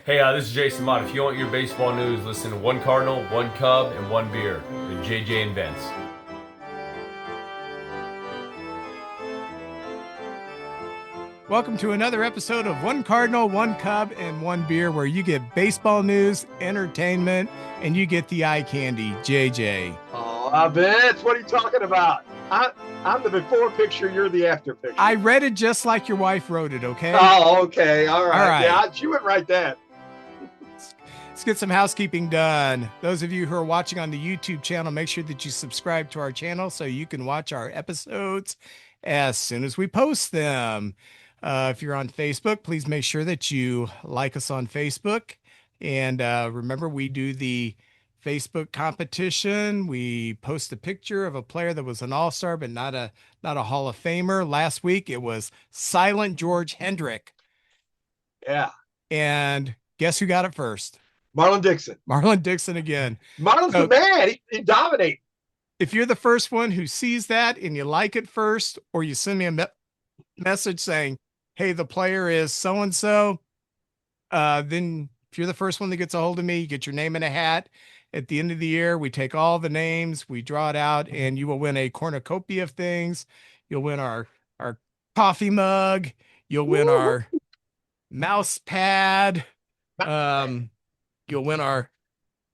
Hey, this is Jason Mott. If you want your baseball news, listen to One Cardinal, One Cub, and One Beer with JJ and Vince. Welcome to another episode of One Cardinal, One Cub, and One Beer, where you get baseball news, entertainment, and you get the eye candy. JJ. Oh, Vince, what are you talking about? I'm the before picture, you're the after picture. I read it just like your wife wrote it, okay? Oh, okay. All right. All right. Yeah, she went right then. Let's get some housekeeping done. Those of you who are watching on the YouTube channel, make sure that you subscribe to our channel so you can watch our episodes as soon as we post them. If you're on Facebook, please make sure that you like us on Facebook. And remember, we do the Facebook competition. We post a picture of a player that was an all-star, but not a Hall of Famer. Last week, it was Silent George Hendrick. Yeah. And guess who got it first? Marlon Dixon. Marlon Dixon again. Marlon's the man. He dominates. If you're the first one who sees that and you like it first, or you send me a message saying, hey, the player is so-and-so, then if you're the first one that gets a hold of me, you get your name in a hat. At the end of the year, we take all the names, we draw it out, and you will win a cornucopia of things. You'll win our coffee mug. You'll win our mouse pad. You'll win our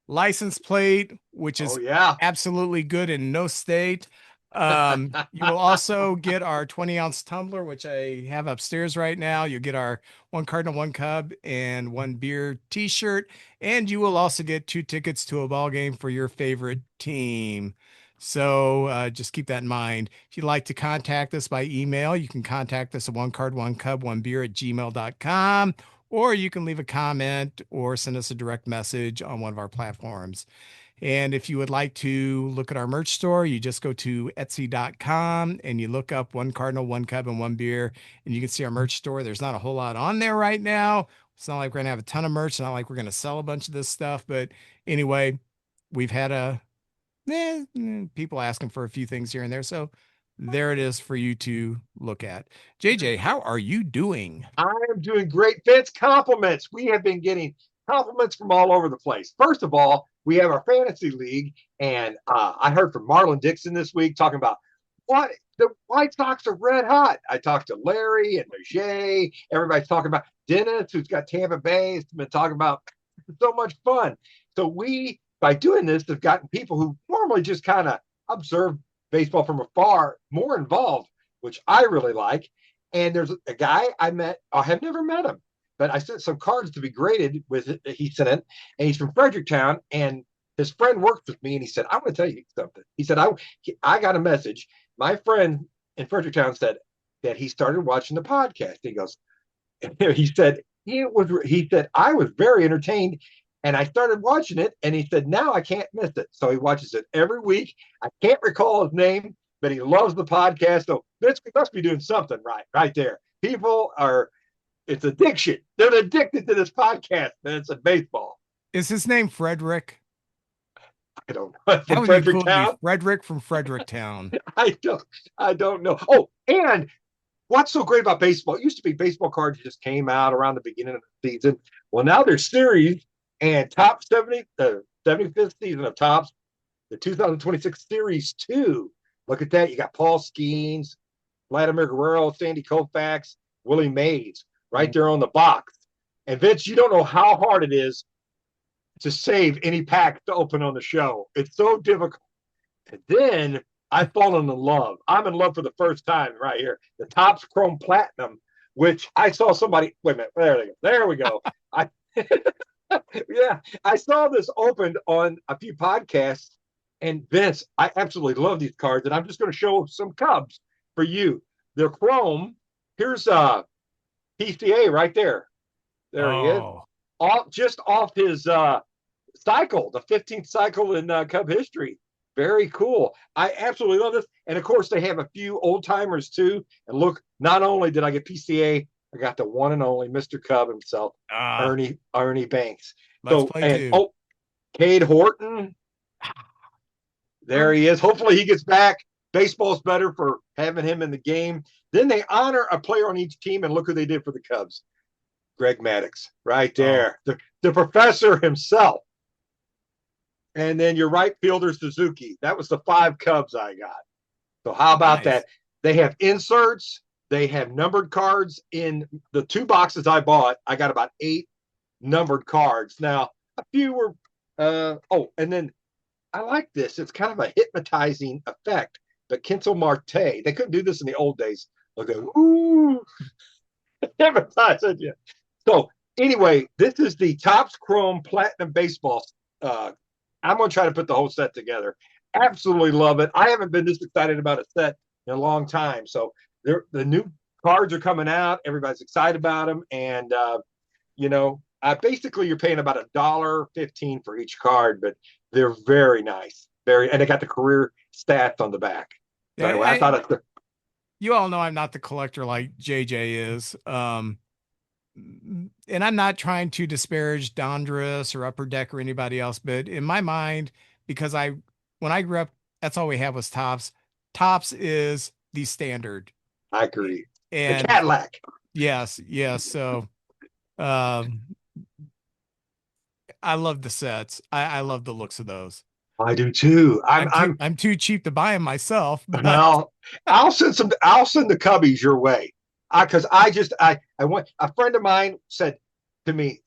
license plate, which is absolutely good in no state. You will also get our 20-ounce tumbler, which I have upstairs right now. You'll get our One Cardinal, One Cub, and One Beer t-shirt. And you will also get 2 tickets to a ball game for your favorite team. So just keep that in mind. If you'd like to contact us by email, you can contact us at onecard1cub1beer@gmail.com, or you can leave a comment or send us a direct message on one of our platforms. And if you would like to look at our merch store, you just go to etsy.com and you look up One Cardinal, One Cub, and One Beer, and you can see our merch store. There's not a whole lot on there right now. It's not like we're going to have a ton of merch. It's not like we're going to sell a bunch of this stuff. But anyway, we've had people asking for a few things here and there. So there it is for you to look at. JJ, how are you doing? I am doing great. Vince, compliments. We have been getting compliments from all over the place. First of all, we have our fantasy league, and I heard from Marlon Dixon this week talking about what the White Sox are red hot. I talked to Larry and Leger. Everybody's talking about Dennis, who's got Tampa Bay. It's been talking about so much fun. So we, by doing this, have gotten people who normally just kind of observe baseball from afar more involved, which I really like. And there's a guy I met. I have never met him, but I sent some cards to be graded with it. He sent it, and he's from Fredericktown, and his friend worked with me, and he said, I'm going to tell you something. He said, I got a message. My friend in Fredericktown said that he started watching the podcast. He goes, he said, I was very entertained, and I started watching it, and he said, now I can't miss it. So he watches it every week. I can't recall his name, but he loves the podcast. So Vince, we must be doing something right there. People are, it's addiction. They're addicted to this podcast, and it's a baseball. Is his name Frederick? I don't know. From Fredericktown? Frederick from Fredericktown. I don't know. Oh, and what's so great about baseball? It used to be baseball cards just came out around the beginning of the season. Well, now there's series and top 70, the 75th season of Topps, the 2026 Series 2. Look at that. You got Paul Skeens, Vladimir Guerrero, Sandy Koufax, Willie Mays right there on the box. And Vince, you don't know how hard it is to save any pack to open on the show. It's so difficult. And then I've fallen in love. I'm in love for the first time right here. The Topps Chrome Platinum, which I saw somebody, wait a minute, there we go. I saw this opened on a few podcasts, and Vince, I absolutely love these cards, and I'm just going to show some Cubs for you. They're Chrome. Here's PCA right there. There he is. Just off his cycle, the 15th cycle in Cub history. Very cool. I absolutely love this. And of course, they have a few old timers too. And look, not only did I get PCA, I got the one and only Mr. Cub himself, Ernie Banks. Cade Horton. There he is. Hopefully he gets back. Baseball's better for having him in the game. Then they honor a player on each team, and look who they did for the Cubs. Greg Maddox, right Oh, there, the professor himself. And then your right fielder Suzuki. That was the 5 Cubs I got. So how about nice. that? They have inserts. They have numbered cards in the 2 boxes I bought. I got about 8 numbered cards. Now a few were. And then I like this. It's kind of a hypnotizing effect. But Kensel Marte, they couldn't do this in the old days. They'll go, ooh, hypnotizing you. So anyway, this is the Topps Chrome Platinum Baseball. I'm going to try to put the whole set together. Absolutely love it. I haven't been this excited about a set in a long time. So the new cards are coming out. Everybody's excited about them. And, basically you're paying about $1.15 for each card, but they're very nice. And they got the career stats on the back. So Yeah, anyway, I thought it's you all know I'm not the collector like JJ is. And I'm not trying to disparage Dondras or Upper Deck or anybody else, but in my mind, because when I grew up, that's all we had was Tops. Tops is the standard. I agree. The And Cadillac. yes. So, um, I love the sets. I love the looks of those. I do too. I'm too cheap to buy them myself, but Well, I'll send the cubbies your way. I want a friend of mine said to me,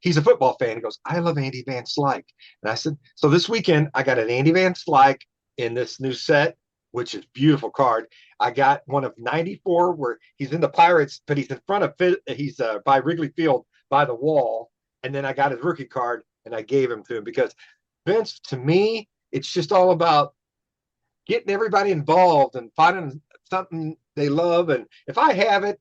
he's a football fan. He goes, I love Andy Van Slyke. And I said, so this weekend I got an Andy Van Slyke in this new set, which is beautiful card. I got one of 94 where he's in the Pirates, but he's in front of he's by Wrigley Field by the wall. And then I got his rookie card and I gave him to him because Vince, to me, it's just all about getting everybody involved and finding something they love. And if I have it,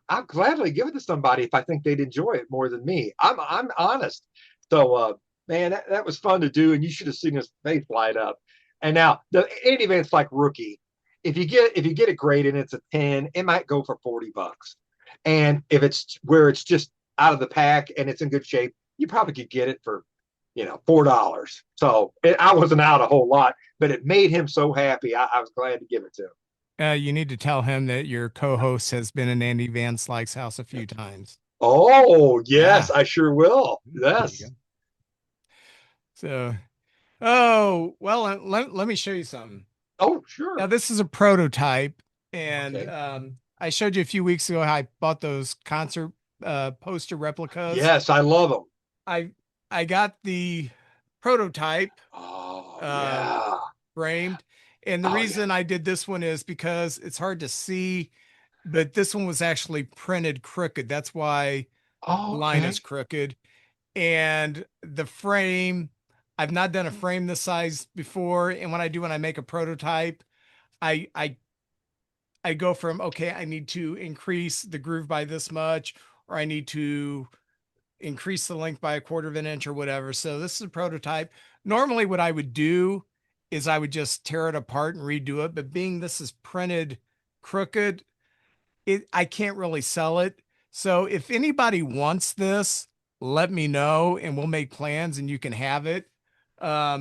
I'll gladly give it to somebody if I think they'd enjoy it more than me. I'm honest. So, man, that was fun to do, and you should have seen his face light up. And now the Andy Van Slyke rookie, if you get it graded and it's a 10, it might go for $40. And if it's where it's just out of the pack and it's in good shape, you probably could get it for $4. So I wasn't out a whole lot, but it made him so happy. I was glad to give it to him. you need to tell him that your co-host has been in Andy Van Slyke's house a few times. Oh, yes, Yeah. I sure will. Yes. So, oh, well, let me show you something. Oh, sure. Now, this is a prototype, and Okay. I showed you a few weeks ago how I bought those concert poster replicas. Yes, I love them. I got the prototype Oh, um, yeah. framed, and the Oh, reason I did this one is because it's hard to see, but this one was actually printed crooked. That's why the oh, line okay. is crooked. And the frame, I've not done a frame this size before. And when I make a prototype, I I I go from, okay, I need to increase the groove by this much, or I need to increase the length by a quarter of an inch or whatever. So this is a prototype. Normally what I would do is I would just tear it apart and redo it. But being this is printed crooked, I can't really sell it. So if anybody wants this, let me know and we'll make plans and you can have it. I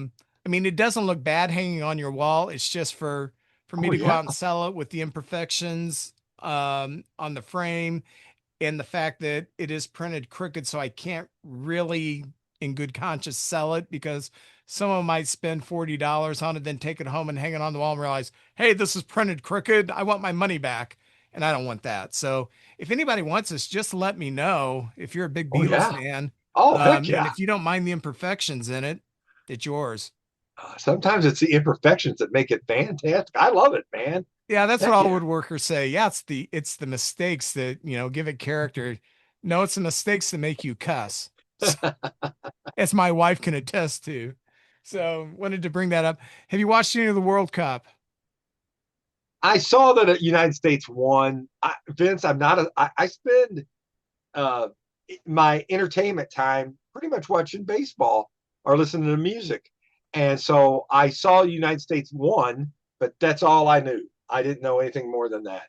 mean, it doesn't look bad hanging on your wall. It's just for me Oh, to go yeah. out and sell it with the imperfections on the frame and the fact that it is printed crooked, so I can't really in good conscience sell it because someone might spend $40 on it, then take it home and hang it on the wall and realize, hey, this is printed crooked. I want my money back. And I don't want that. So if anybody wants this, just let me know if you're a big Oh, Beatles yeah. fan. Oh, heck And yeah. if you don't mind the imperfections in it, it's yours. Sometimes it's the imperfections that make it fantastic. I love it, man. Yeah, that's what Heck all yeah. woodworkers say. Yeah, it's the mistakes that, give it character. No, it's the mistakes that make you cuss. As my wife can attest to. So wanted to bring that up. Have you watched any of the World Cup? I saw that the United States won. Vince, I spend uh, my entertainment time pretty much watching baseball or listening to music. And so I saw the United States won, but that's all I knew. I didn't know anything more than that.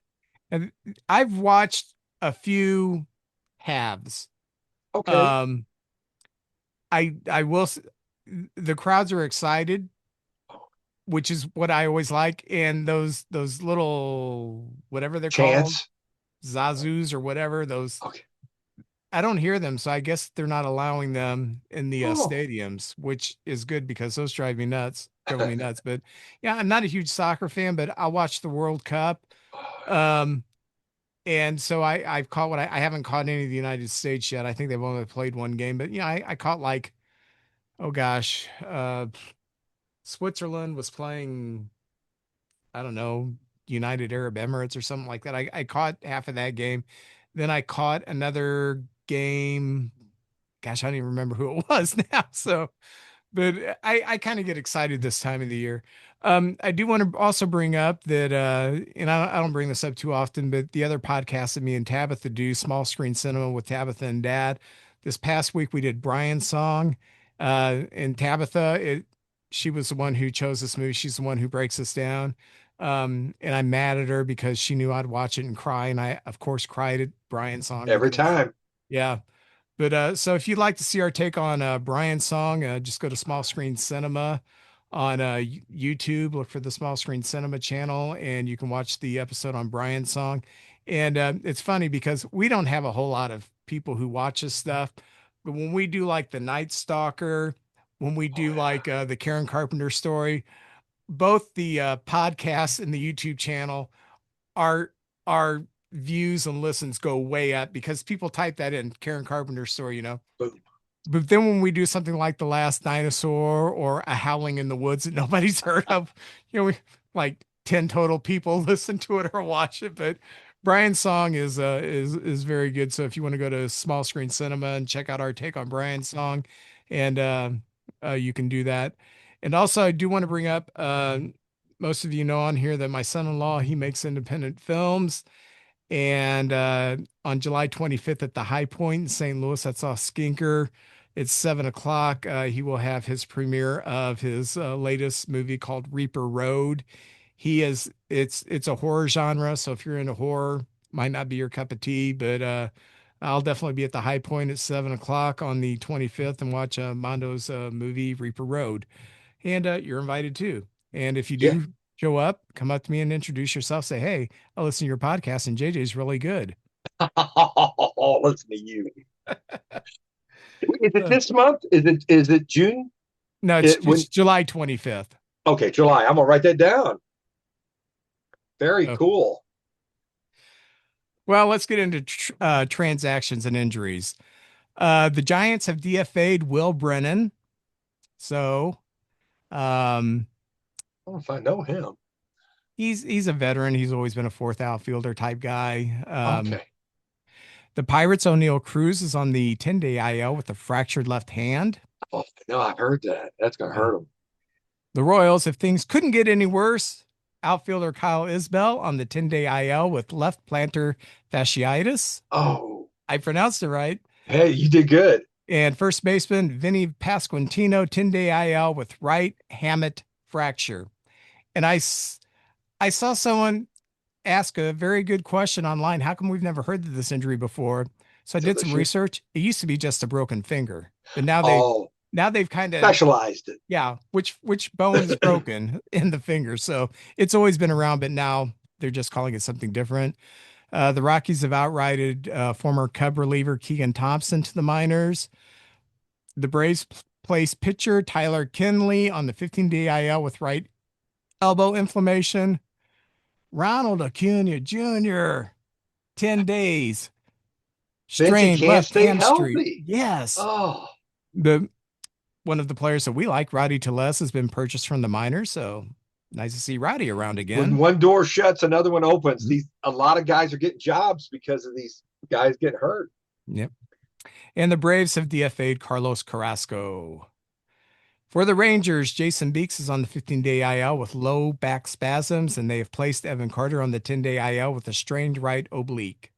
And I've watched a few halves. Okay. Um, I will. The crowds are excited, which is what I always like. And those little whatever they're called, Chance. zazoos or whatever those Okay. I don't hear them, so I guess they're not allowing them in the Oh, stadiums, which is good because those drove me nuts. But yeah, I'm not a huge soccer fan, but I watch the World Cup. Um, and so I've caught I haven't caught any of the United States yet. I think they've only played one game, but yeah, I caught like, oh gosh, Switzerland was playing, I don't know, United Arab Emirates or something like that. I caught half of that game. Then I caught another game. Gosh, I don't even remember who it was now. So, but I kind of get excited this time of the year. I do want to also bring up that, and I don't bring this up too often, but the other podcast that me and Tabitha do, Small Screen Cinema with Tabitha and Dad. This past week we did Brian's song, and Tabitha, she was the one who chose this movie. She's the one who breaks us down. And I'm mad at her because she knew I'd watch it and cry, and I, of course, cried at Brian's song every because, time. yeah. But so if you'd like to see our take on Brian's song, just go to Small Screen Cinema on YouTube. Look for the Small Screen Cinema channel, and you can watch the episode on Brian's song. And it's funny because we don't have a whole lot of people who watch this stuff, but when we do like the Night Stalker, when we Oh, do yeah. like the Karen Carpenter story, both the podcast and the YouTube channel, our views and listens go way up because people type that in Karen Carpenter story, Boom. But then when we do something like The Last Dinosaur or A Howling in the Woods that nobody's heard of, we like 10 total people listen to it or watch it. But Brian's song is very good. So if you want to go to Small Screen Cinema and check out our take on Brian's song, and you can do that. And also I do want to bring up, most of you know on here that my son-in-law, he makes independent films. And on July 25th at the High Point in St. Louis, that's off Skinker. It's 7 o'clock. He will have his premiere of his latest movie called Reaper Road. It's a horror genre, so if you're into horror, might not be your cup of tea, but I'll definitely be at the High Point at 7 o'clock on the 25th and watch Mondo's movie Reaper Road. And you're invited too. And if you Yeah. do show up, come up to me and introduce yourself. Say, hey, I listen to your podcast and JJ's really good. Listen to you. Is it Uh, this month? Is it June? no, When? it's July 25th. Okay, July. I'm gonna write that down. Very So, cool. well, let's get into transactions and injuries. The Giants have DFA'd Will Brennan. So um, I don't know if I know him. he's a veteran. He's always been a fourth outfielder type guy. Okay. The Pirates' O'Neill Cruz is on the 10-day IL with a fractured left hand. Oh no, I've heard that. That's gonna Yeah. hurt him. The Royals, if things couldn't get any worse, outfielder Kyle Isbell on the 10-day IL with left plantar fasciitis. Oh, I pronounced it right. hey, you did good. And first baseman Vinny Pasquantino, 10-day IL with right hamate fracture. And I saw someone ask a very good question online. How come we've never heard of this injury before? So I So did this some year. research. It used to be just a broken finger, but Oh, now they've kind of, specialized it. yeah, which bone is broken in the finger. So it's always been around, but now they're just calling it something different. The Rockies have outrighted former Cub reliever Keegan Thompson to the minors. The Braves placed pitcher Tyler Kinley on the 15-day IL with right elbow inflammation. Ronald Acuna Jr., 10 days. Vince, he Strained can't left stay hamstring. healthy. Yes. Oh, The One of the players that we like, Roddy Teles, has been purchased from the minors. So nice to see Roddy around when again. one door shuts, another one opens. Mhm. A lot of guys are getting jobs because of these guys getting hurt. Yep. And the Braves have DFA'd Carlos Carrasco. For the Rangers, Jason Beeks is on the 15-day IL with low back spasms, and they have placed Evan Carter on the 10-day IL with a strained right oblique.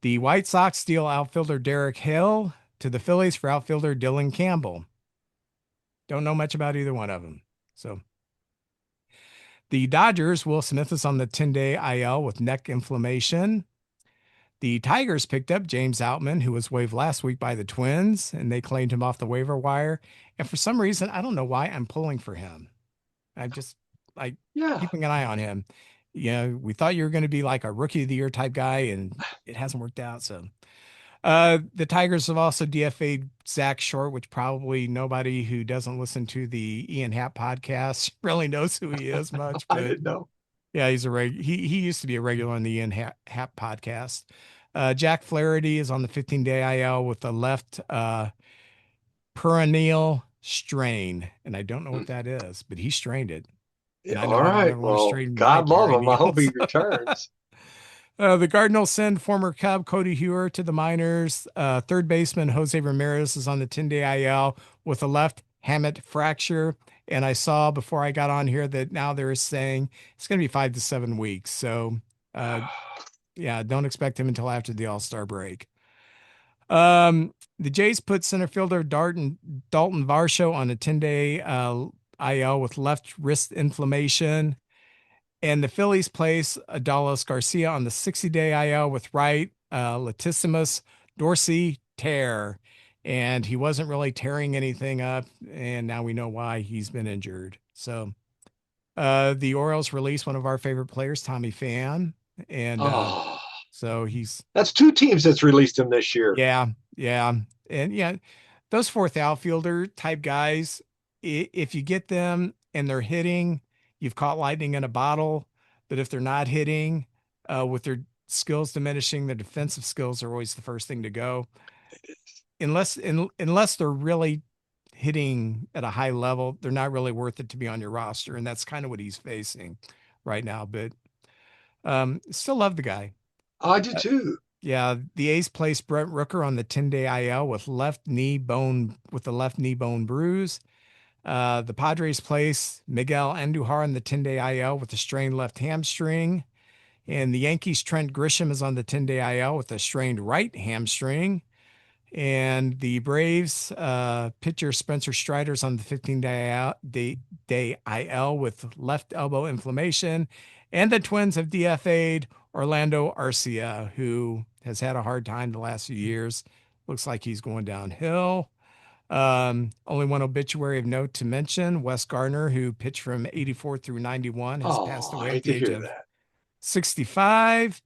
The White Sox deal outfielder Derek Hill to the Phillies for outfielder Dylan Campbell. Don't know much about either one of them. So the Dodgers, Will Smith is on the 10-day IL with neck inflammation. The Tigers picked up James Outman, who was waived last week by the Twins, and they claimed him off the waiver wire. And for some reason, I don't know why I'm pulling for him. I'm just like Yeah. keeping an eye on him. We thought you were going to be like a rookie of the year type guy, and it hasn't worked out. So The Tigers have also DFA'd Zach Short, which probably nobody who doesn't listen to the Ian Happ podcast really knows who he is much. I But didn't know. yeah, he used to be a regular on the Ian Happ podcast. Jack Flaherty is on the 15-day IL with the left peroneal strain, and I don't know what that is, but he strained it. And I know All I don't right. ever want to Well, strain my God love him. I hope he peroneals. returns. The Cardinals send former Cub Cody Hewer to the minors. Third baseman Jose Ramirez is on the 10-day IL with a left hamate fracture. And I saw before I got on here that now they're saying it's going to be 5 to 7 weeks. So, yeah, don't expect him until after the All-Star break. The Jays put center fielder Dalton Varsho on a 10-day IL with left wrist inflammation. And the Phillies place Adalis Garcia on the 60-day IL with right latissimus dorsi tear. And he wasn't really tearing anything up. And now we know why he's been injured. So the Orioles released one of our favorite players, Tommy Pham. And so that's 2 teams that's released him this year. Yeah. And yeah, those fourth outfielder type guys, if you get them and they're hitting, you've caught lightning in a bottle. But if they're not hitting, with their skills diminishing, their defensive skills are always the first thing to go. Unless they're really hitting at a high level, they're not really worth it to be on your roster. And that's kind of what he's facing right now. But still love the guy. I do too. Yeah, the A's placed Brent Rooker on the 10-day IL with a left knee bone bruise. The Padres place Miguel Andujar on the 10-day IL with a strained left hamstring. And the Yankees' Trent Grisham is on the 10-day IL with a strained right hamstring. And the Braves pitcher Spencer Strider's on the 15-day IL with left elbow inflammation. And the Twins have DFA'd Orlando Arcia, who has had a hard time the last few years. Looks like he's going downhill. Only one obituary of note to mention, Wes Gardner, who pitched from 84 through 91, has passed away at the age of 65.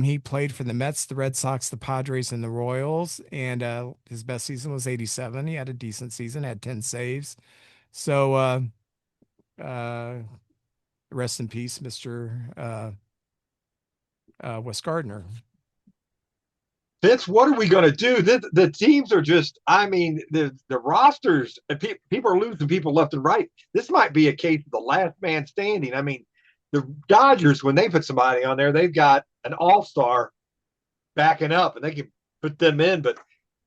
He played for the Mets, the Red Sox, the Padres, and the Royals. And his best season was 87. He had a decent season, had 10 saves. So rest in peace, Mr. Wes Gardner. Vince, what are we going to do? The teams are just, I mean, the rosters, people are losing people left and right. This might be a case of the last man standing. I mean, the Dodgers, when they put somebody on there, they've got an all-star backing up and they can put them in. But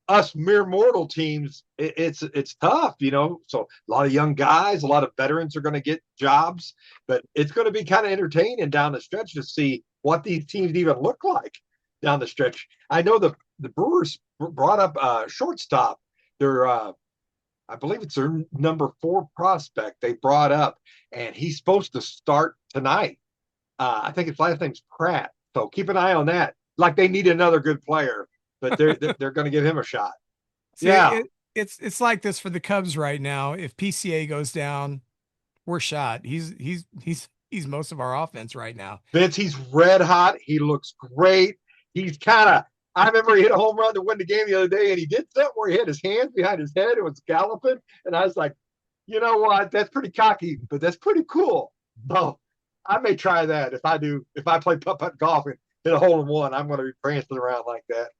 us mere mortal teams, it's tough, you know. So a lot of young guys, a lot of veterans are going to get jobs, but it's going to be kind of entertaining down the stretch to see what these teams even look like down the stretch. I know the Brewers brought up shortstop. Their I believe it's their number 4 prospect they brought up, and he's supposed to start tonight. I think his last name's Pratt. So keep an eye on that. Like they need another good player, but they're going to give him a shot. See, yeah, it's like this for the Cubs right now. If PCA goes down, we're shot. He's most of our offense right now. Vince, he's red hot. He looks great. He's kind of, I remember he hit a home run to win the game the other day, and he did something where he had his hands behind his head. It was galloping. And I was like, you know what? That's pretty cocky, but that's pretty cool. So I may try that if I play putt-putt golf and hit a hole in one, I'm going to be prancing around like that.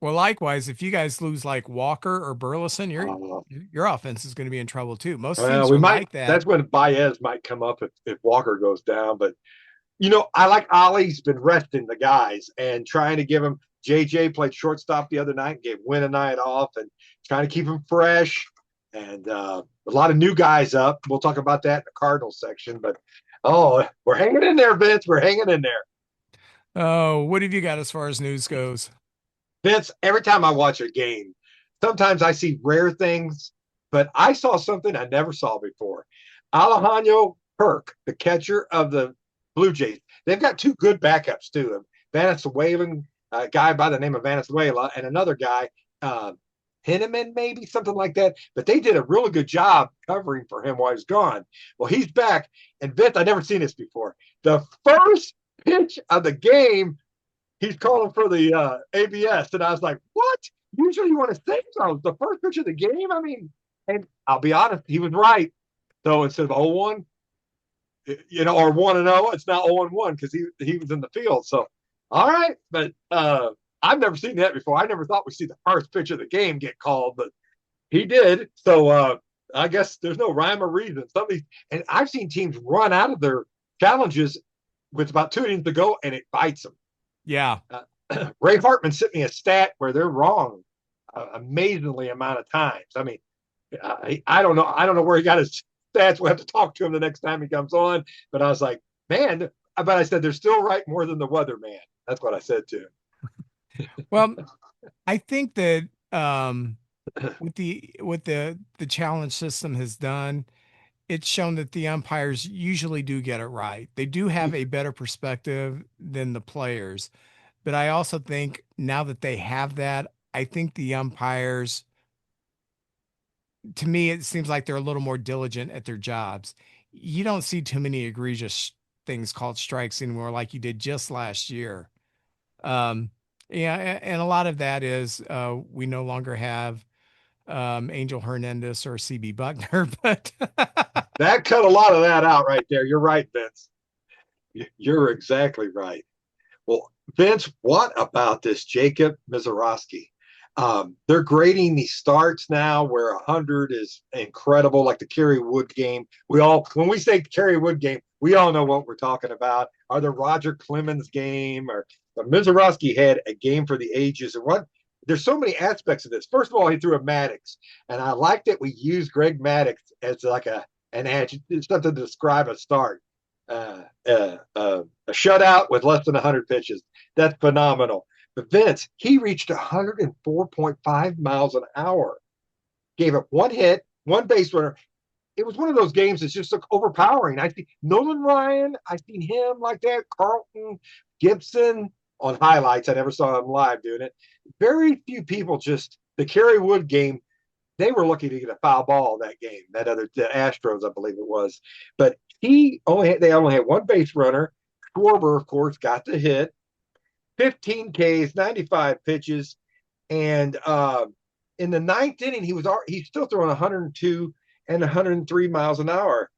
Well, likewise, if you guys lose like Walker or Burleson, your offense is going to be in trouble too. Most teams we might like that. That's when Baez might come up if Walker goes down. But you know, I like Ollie's been resting the guys and trying to give them. JJ played shortstop the other night and gave Wynn a night off and trying to keep him fresh. And a lot of new guys up. We'll talk about that in the Cardinals section. But we're hanging in there, Vince. We're hanging in there. Oh, what have you got as far as news goes? Vince, every time I watch a game, sometimes I see rare things, but I saw something I never saw before. Alejandro Kirk, the catcher of the Blue Jays, they've got 2 good backups too. Venezuelan guy by the name of Venezuela and another guy, Henneman, maybe something like that. But they did a really good job covering for him while he's gone. Well, he's back, and Vince, I've never seen this before. The first pitch of the game, he's calling for the ABS, and I was like, what? Usually you want to say so. The first pitch of the game. I mean, and I'll be honest, he was right. So instead of 0-1, or 1-0, it's now 0-1 because he was in the field. So, all right, but I've never seen that before. I never thought we'd see the first pitch of the game get called, but he did. So I guess there's no rhyme or reason. And I've seen teams run out of their challenges with about 2 innings to go, and it bites them. Yeah. Ray Hartman sent me a stat where they're wrong amazingly amount of times. I mean, I don't know. I don't know where he got his stats. We'll have to talk to him the next time he comes on. But I was like, man, but I said, they're still right more than the weather man. That's what I said to him. Well, I think that what the challenge system has done, it's shown that the umpires usually do get it right. They do have a better perspective than the players. But I also think now that they have that, I think the umpires, to me, it seems like they're a little more diligent at their jobs. You don't see too many egregious things called strikes anymore like you did just last year. Um, yeah, and a lot of that is we no longer have Angel Hernandez or CB Buckner, but That cut a lot of that out right there. You're right, Vince. You're exactly right. Well, Vince, what about this Jacob Mizorowski? They're grading these starts now where 100 is incredible, like the Kerry Wood game. When we say Kerry Wood game, we all know what we're talking about. Or the Roger Clemens game, or Mizorowski had a game for the ages. And there's so many aspects of this. First of all, he threw a Maddox, and I like that we use Greg Maddox as like an adjective, something to describe a start. A shutout with less than 100 pitches. That's phenomenal. But Vince, he reached 104.5 miles an hour, gave up 1 hit, 1 base runner. It was one of those games that's just overpowering. I see Nolan Ryan, I've seen him like that, Carlton, Gibson on highlights. I never saw him live doing it. Very few people the Kerry Wood game, they were lucky to get a foul ball that game. The Astros, I believe it was. But they only had 1 base runner. Schwarber, of course, got the hit. 15 Ks, 95 pitches, and in the 9th inning, he's still throwing 102 and 103 miles an hour.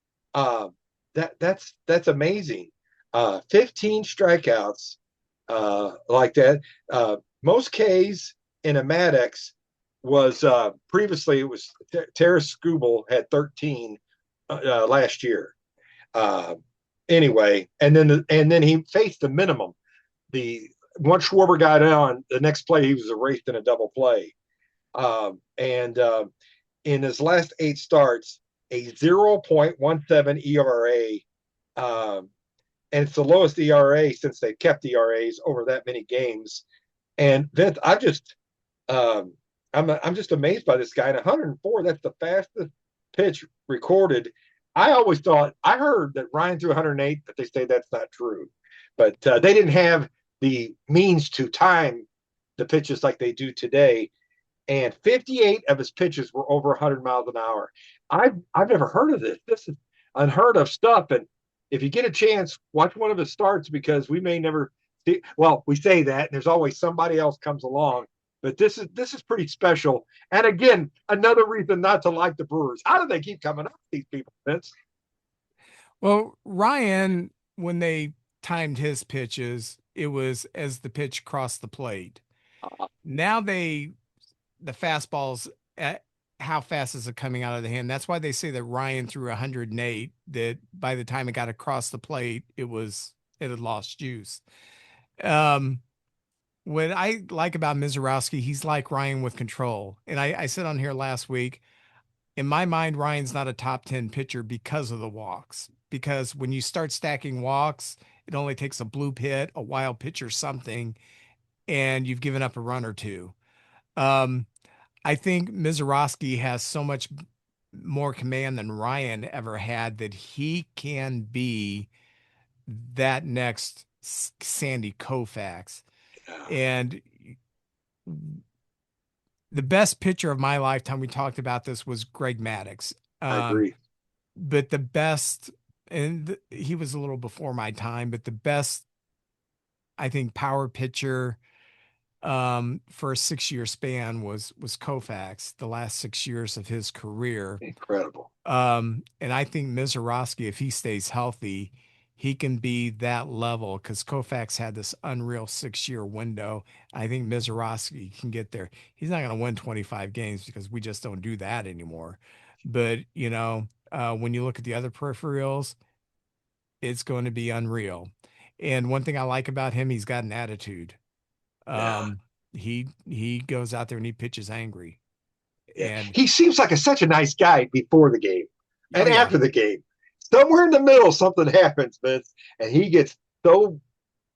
That's amazing. 15 strikeouts like that. Most Ks in a Maddox was previously it was Terrace Skubal had 13 last year. Anyway, and then he faced the minimum. Once Schwarber got on, the next play he was erased in a double play. And in his last 8 starts, a 0.17 ERA, and it's the lowest ERA since they've kept ERAs over that many games. And Vince, I'm just amazed by this guy. And 104, that's the fastest pitch recorded. I heard that Ryan threw 108, but they say that's not true. But they didn't have the means to time the pitches like they do today. And 58 of his pitches were over 100 miles an hour. I've never heard of this. This is unheard of stuff. And if you get a chance, watch one of his starts, because we may never see. Well, we say that, and there's always somebody else comes along. But this is pretty special. And again, another reason not to like the Brewers. How do they keep coming up with these people, Vince? Well, Ryan, when they timed his pitches, it was as the pitch crossed the plate. Now the fastballs, how fast is it coming out of the hand? That's why they say that Ryan threw 108, that by the time it got across the plate, it had lost juice. What I like about Mizorowski, he's like Ryan with control. And I said on here last week, in my mind, Ryan's not a top 10 pitcher because of the walks. Because when you start stacking walks, it only takes a bloop hit, a wild pitch or something, and you've given up a run or two. I think Mizorowski has so much more command than Ryan ever had, that he can be that next Sandy Koufax. And the best pitcher of my lifetime, we talked about this, was Greg Maddox. I agree. But the best, and he was a little before my time, but the best I think power pitcher for a 6-year span was Koufax the last 6 years of his career. Incredible. And I think Mizorowski, if he stays healthy, he can be that level because Koufax had this unreal 6-year window. I think Mizorowski can get there. He's not going to win 25 games because we just don't do that anymore. But, when you look at the other peripherals, it's going to be unreal. And one thing I like about him, he's got an attitude. Yeah. He goes out there and he pitches angry. Yeah. And He seems like such a nice guy before the game and oh, yeah. after the game. Somewhere in the middle, something happens, Vince, and he gets so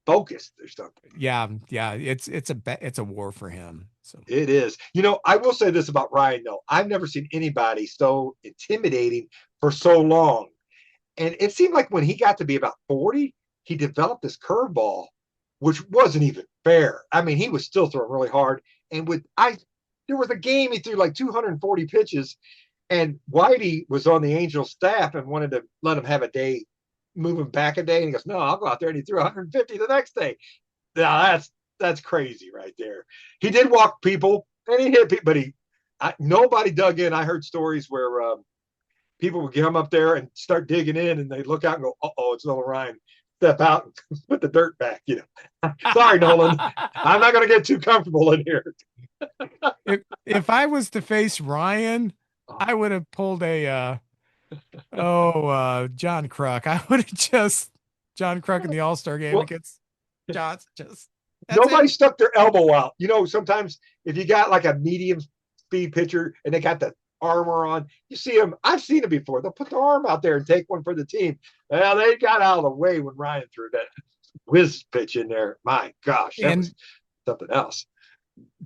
focused or something. Yeah, it's a war for him. So It is. I will say this about Ryan, though. I've never seen anybody so intimidating for so long. And it seemed like when he got to be about 40, he developed this curveball, which wasn't even fair. I mean, he was still throwing really hard. And there was a game he threw like 240 pitches, and Whitey was on the Angels staff and wanted to let him have a day, move him back a day. And he goes, "No, I'll go out there." And he threw 150 the next day. Now that's crazy right there. He did walk people and he hit people, but nobody dug in. I heard stories where people would come up there and start digging in, and they look out and go, "Uh-oh, it's Nolan Ryan." Step out and put the dirt back. Sorry, Nolan. I'm not going to get too comfortable in here. if I was to face Ryan, I would have pulled a John Kruk. I would have just John Kruk in the All-Star game against Johnson. Nobody stuck their elbow out. Sometimes if you got like a medium speed pitcher and they got the armor on, you see them. I've seen it before. They'll put their arm out there and take one for the team. Well, they got out of the way when Ryan threw that whiz pitch in there. My gosh, that was something else.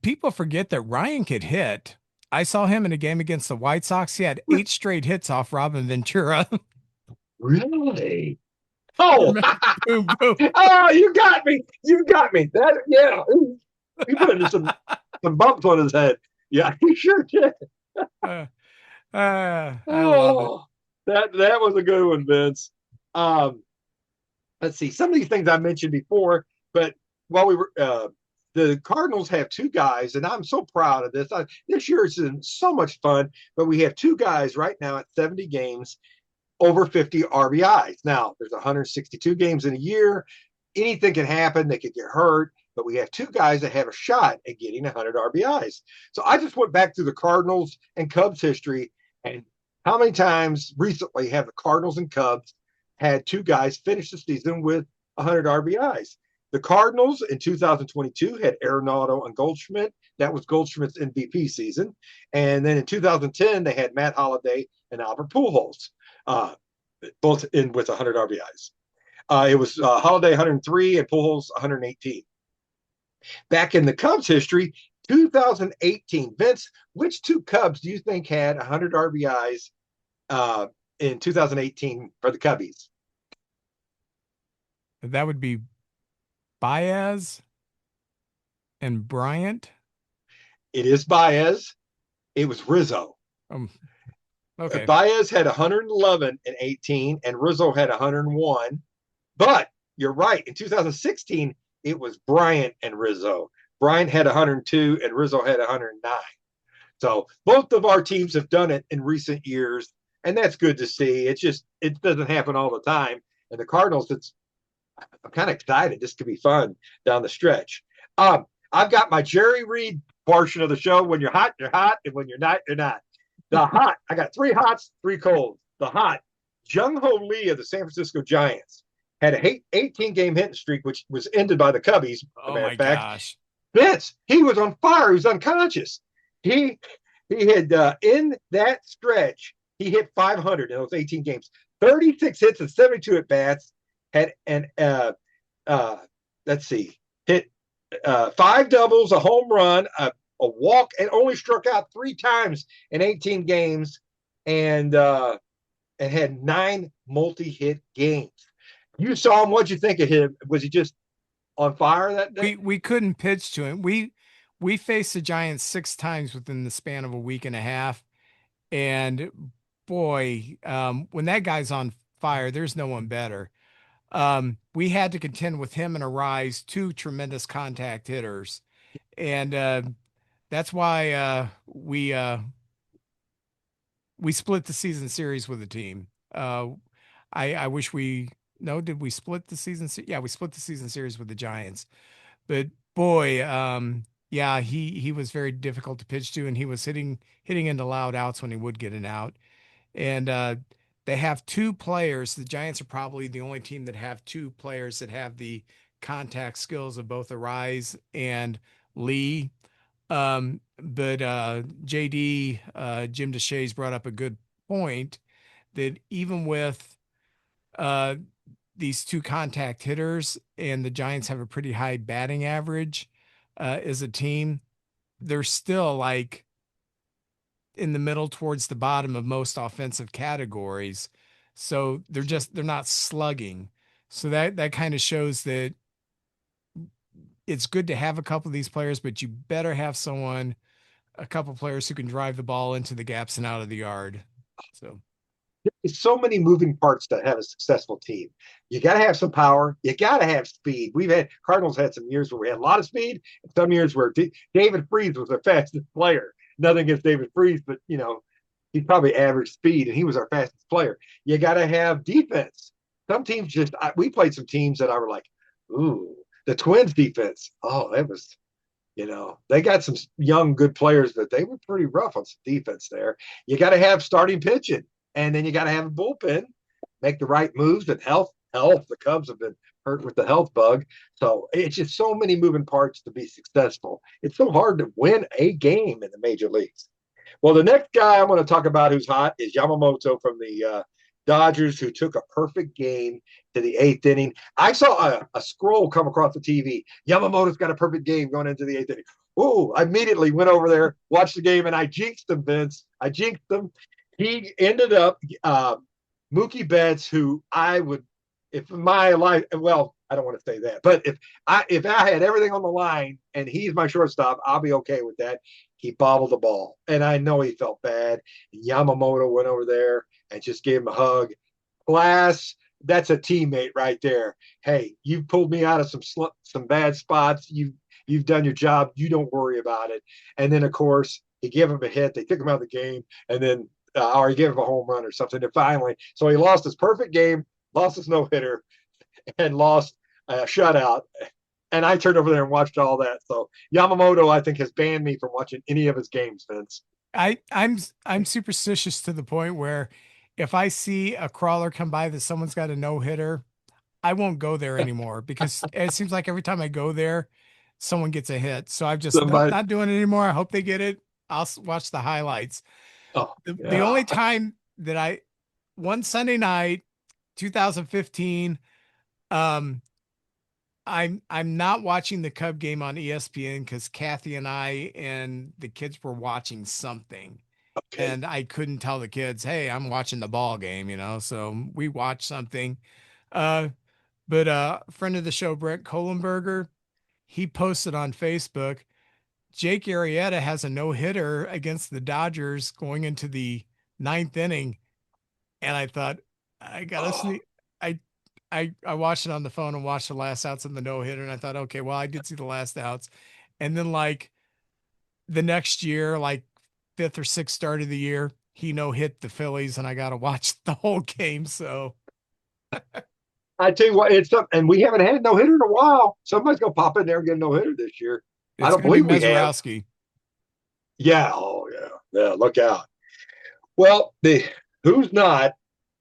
People forget that Ryan could hit. I saw him in a game against the White Sox. He had 8 straight hits off Robin Ventura. Really? Oh, boom, boom. Oh, you got me. That, yeah. He put in some bumps on his head. Yeah, he sure did. I love it. That was a good one, Vince. Let's see. Some of these things I mentioned before, but while we were the Cardinals have 2 guys, and I'm so proud of this. This year has been so much fun, but we have 2 guys right now at 70 games over 50 RBIs. Now, there's 162 games in a year. Anything can happen. They could get hurt, but we have 2 guys that have a shot at getting 100 RBIs. So I just went back through the Cardinals and Cubs history, and how many times recently have the Cardinals and Cubs had 2 guys finish the season with 100 RBIs? The Cardinals in 2022 had Arenado and Goldschmidt. That was Goldschmidt's MVP season. And then in 2010, they had Matt Holliday and Albert Pujols, both in with 100 RBIs. It was Holliday 103 and Pujols 118. Back in the Cubs history, 2018, Vince, which 2 Cubs do you think had 100 RBIs in 2018 for the Cubbies? That would be Baez and Bryant. It is Baez. It was Rizzo. Okay. Baez had 111 in 18, and Rizzo had 101. But you're right. In 2016, it was Bryant and Rizzo. Bryant had 102, and Rizzo had 109. So both of our teams have done it in recent years, and that's good to see. It doesn't happen all the time. And the Cardinals, I'm kind of excited. This could be fun down the stretch. I've got my Jerry Reed portion of the show. When you're hot, you're hot, and when you're not, you're not. The hot, I got 3 hots, 3 colds. The hot, Jung-Ho Lee of the San Francisco Giants had a 18-game hitting streak, which was ended by the Cubbies. Oh my gosh! Vince, he was on fire. He was unconscious. He had in that stretch, he hit 500 in those 18 games, 36 hits and 72 at bats. Had let's see, hit 5 doubles, a home run, a walk, and only struck out 3 times in 18 games, and had 9 multi-hit games. You saw him. What'd you think of him? Was he just on fire that day? We couldn't pitch to him. We faced the Giants 6 times within the span of a week and a half, and boy, when that guy's on fire, there's no one better. We had to contend with him and Arise, two tremendous contact hitters. And that's why we split the season series with the team. I wish we no, did we split the season? Yeah, we split the season series with the Giants. But boy, yeah, he was very difficult to pitch to, and he was hitting into loud outs when he would get an out. And they have two players. The Giants are probably the only team that have two players that have the contact skills of both Arise and Lee. But JD, Jim DeShays brought up a good point that even with uh, these two contact hitters and the Giants have a pretty high batting average as a team, they're still like in the middle towards the bottom of most offensive categories. So they're not slugging. So that kind of shows that it's good to have a couple of these players, but you better have a couple players who can drive the ball into the gaps and out of the yard. So There's so many moving parts to have a successful team. You got to have some power. You got to have speed. Cardinals had some years where we had a lot of speed, and some years where David Freese was our fastest player. Nothing against David Freese, but he's probably average speed, and he was our fastest player. You got to have defense. Some teams we played some teams that I were like, ooh, the Twins defense. Oh, that was they got some young, good players, but they were pretty rough on some defense there. You got to have starting pitching, and then you got to have a bullpen, make the right moves, and health. The Cubs have been hurt with the health bug. So it's just so many moving parts to be successful. It's so hard to win a game in the major leagues. Well, the next guy I'm going to talk about who's hot is Yamamoto from the Dodgers, who took a perfect game to the eighth inning. I saw a scroll come across the TV. Yamamoto's got a perfect game going into the eighth inning. Oh, I immediately went over there, watched the game, and I jinxed him, Vince. I jinxed him. He ended up Mookie Betts, who I would, if my life, well, I don't want to say that, but if I had everything on the line and he's my shortstop, I'll be okay with that. He bobbled the ball, and I know he felt bad. Yamamoto went over there and just gave him a hug. Glass, that's a teammate right there. Hey, you pulled me out of some bad spots. You've done your job. You don't worry about it. And then, of course, he gave him a hit. They took him out of the game, and then or he gave him a home run or something. And finally, so he lost his perfect game, lost his no-hitter, and lost a shutout. And I turned over there and watched all that. So Yamamoto, I think, has banned me from watching any of his games, Vince. I'm superstitious to the point where if I see a crawler come by that someone's got a no-hitter, I won't go there anymore because it seems like every time I go there, someone gets a hit. So I've just not doing it anymore. I hope they get it. I'll watch the highlights. Oh, the only time that one Sunday night, 2015, I'm not watching the Cub game on ESPN because Kathy and I and the kids were watching something. Okay. And I couldn't tell the kids, hey, I'm watching the ball game, so we watched something. But a friend of the show, Brett Kohlenberger, he posted on Facebook, Jake Arrieta has a no-hitter against the Dodgers going into the ninth inning. And I thought, I gotta see. I watched it on the phone and watched the last outs of the no-hitter, and I thought, okay, well, I did see the last outs. And then like the next year, like fifth or sixth start of the year, he no-hit the Phillies, and I got to watch the whole game. So I tell you what, it's up, and we haven't had a no-hitter in a while. Somebody's gonna pop in there and get a no-hitter this year. I don't believe we have. Yeah, oh yeah, look out. Well, who's not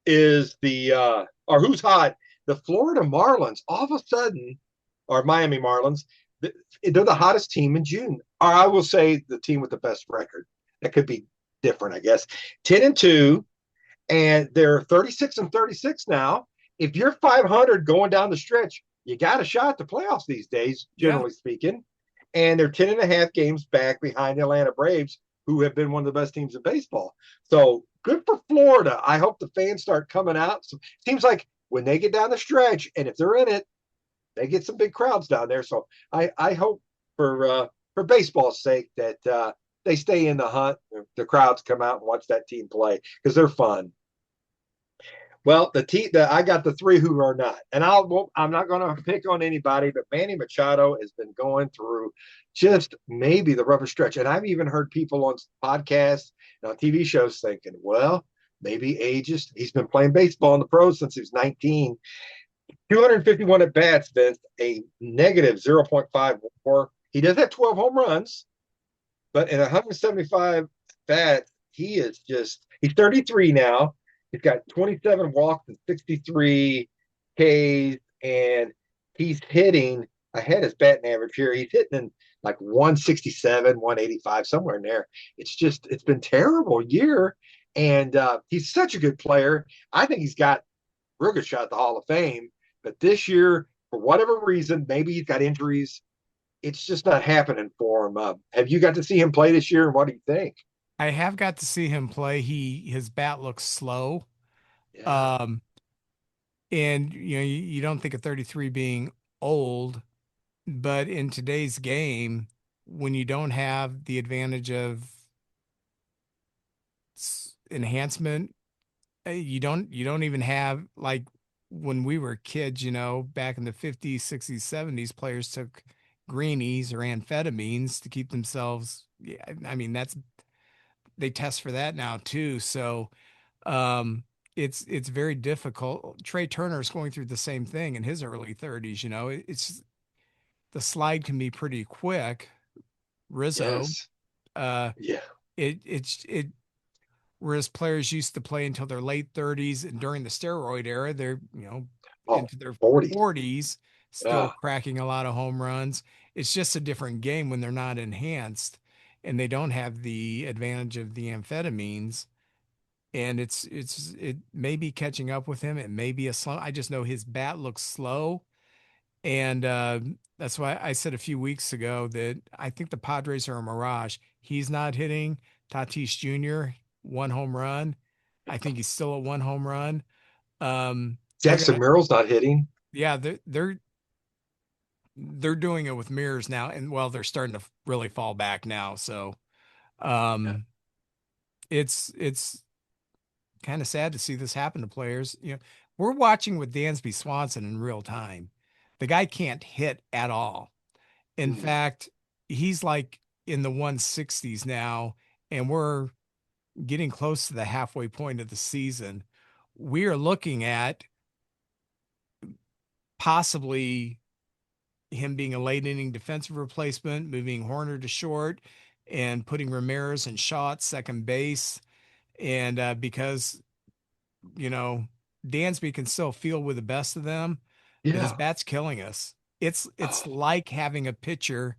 is or who's hot? The Florida Marlins, all of a sudden, or Miami Marlins, they're the hottest team in June. Or I will say the team with the best record. That could be different, I guess. 10-2, and they're 36-36 now. If you're 500 going down the stretch, you got a shot at the playoffs these days, generally speaking. And they're 10.5 games back behind the Atlanta Braves, who have been one of the best teams in baseball. So good for Florida. I hope the fans start coming out. So it seems like when they get down the stretch, and if they're in it, they get some big crowds down there. So I hope for baseball's sake that they stay in the hunt. The crowds come out and watch that team play because they're fun. Well, I got the three who are not, and I'm not going to pick on anybody, but Manny Machado has been going through just maybe the roughest stretch, and I've even heard people on podcasts and on TV shows thinking, well, maybe ages. He's been playing baseball in the pros since he was 19. 251 at bats, Vince, a negative 0.5 WAR. He does have 12 home runs, but in 175 bats, he's 33 now. He's got 27 walks and 63 Ks, and he's hitting ahead his batting average here. He's hitting in like 167, 185, somewhere in there. It's been terrible year, and he's such a good player. I think he's got a real good shot at the Hall of Fame, but this year, for whatever reason, maybe he's got injuries. It's just not happening for him. Have you got to see him play this year, and what do you think? I have got to see him play. His bat looks slow. Yeah. Um, and you don't think of 33 being old, but in today's game, when you don't have the advantage of enhancement, you don't even have, like, when we were kids, back in the 50s, 60s, 70s, players took greenies or amphetamines to keep themselves. Yeah, I mean, they test for that now too. So um it's very difficult. Trey Turner's going through the same thing in his early 30s. It's the slide can be pretty quick. Rizzo, Yes. uh Yeah. it whereas players used to play until their late 30s, and during the steroid era, they're, Oh, into their 40. 40s, still Yeah. cracking a lot of home runs. It's just a different game when they're not enhanced and they don't have the advantage of the amphetamines. And it may be catching up with him. It may be a slow. I just know his bat looks slow. And that's why I said a few weeks ago that I think the Padres are a mirage. He's not hitting. Tatis Jr., one home run. I think he's still at one home run. They're Jackson gonna, Merrill's not hitting. yeah, they're doing it with mirrors now, and well, they're starting to really fall back now. So, Yeah. um, it's kind of sad to see this happen to players. We're watching with Dansby Swanson in real time. The guy can't hit at all. In Mm. fact, he's like in the 160s now, and we're getting close to the halfway point of the season. We are looking at possibly him being a late inning defensive replacement, moving Horner to short, and putting Ramirez and Shaw at second base. And because, you know, Dansby can still field with the best of them, but his Yeah. bat's killing us. It's Oh, like having a pitcher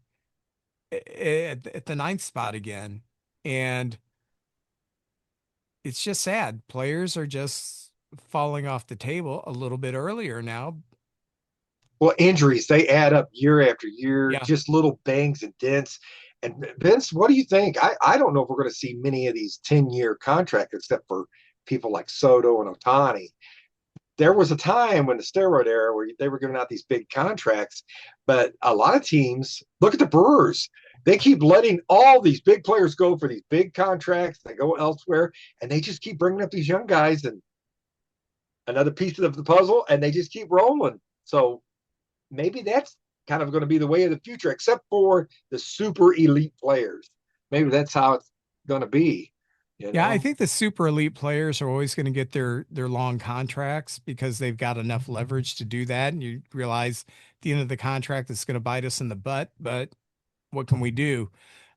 at the ninth spot again. And it's just sad. Players are just falling off the table a little bit earlier now. well, injuries, they add up year after year, Yeah. just little bangs and dents. And Vince, what do you think? I don't know if we're going to see many of these 10-year contracts except for people like Soto and Otani. There was a time when the steroid era where they were giving out these big contracts, but a lot of teams, look at the Brewers. They keep letting all these big players go for these big contracts. They go elsewhere, and they just keep bringing up these young guys and another piece of the puzzle, and they just keep rolling. So maybe that's kind of going to be the way of the future, except for the super elite players. Maybe that's how it's going to be. You Yeah, I know? think the super elite players are always going to get their long contracts because they've got enough leverage to do that. And you realize at the end of the contract it's going to bite us in the butt, but what can we do?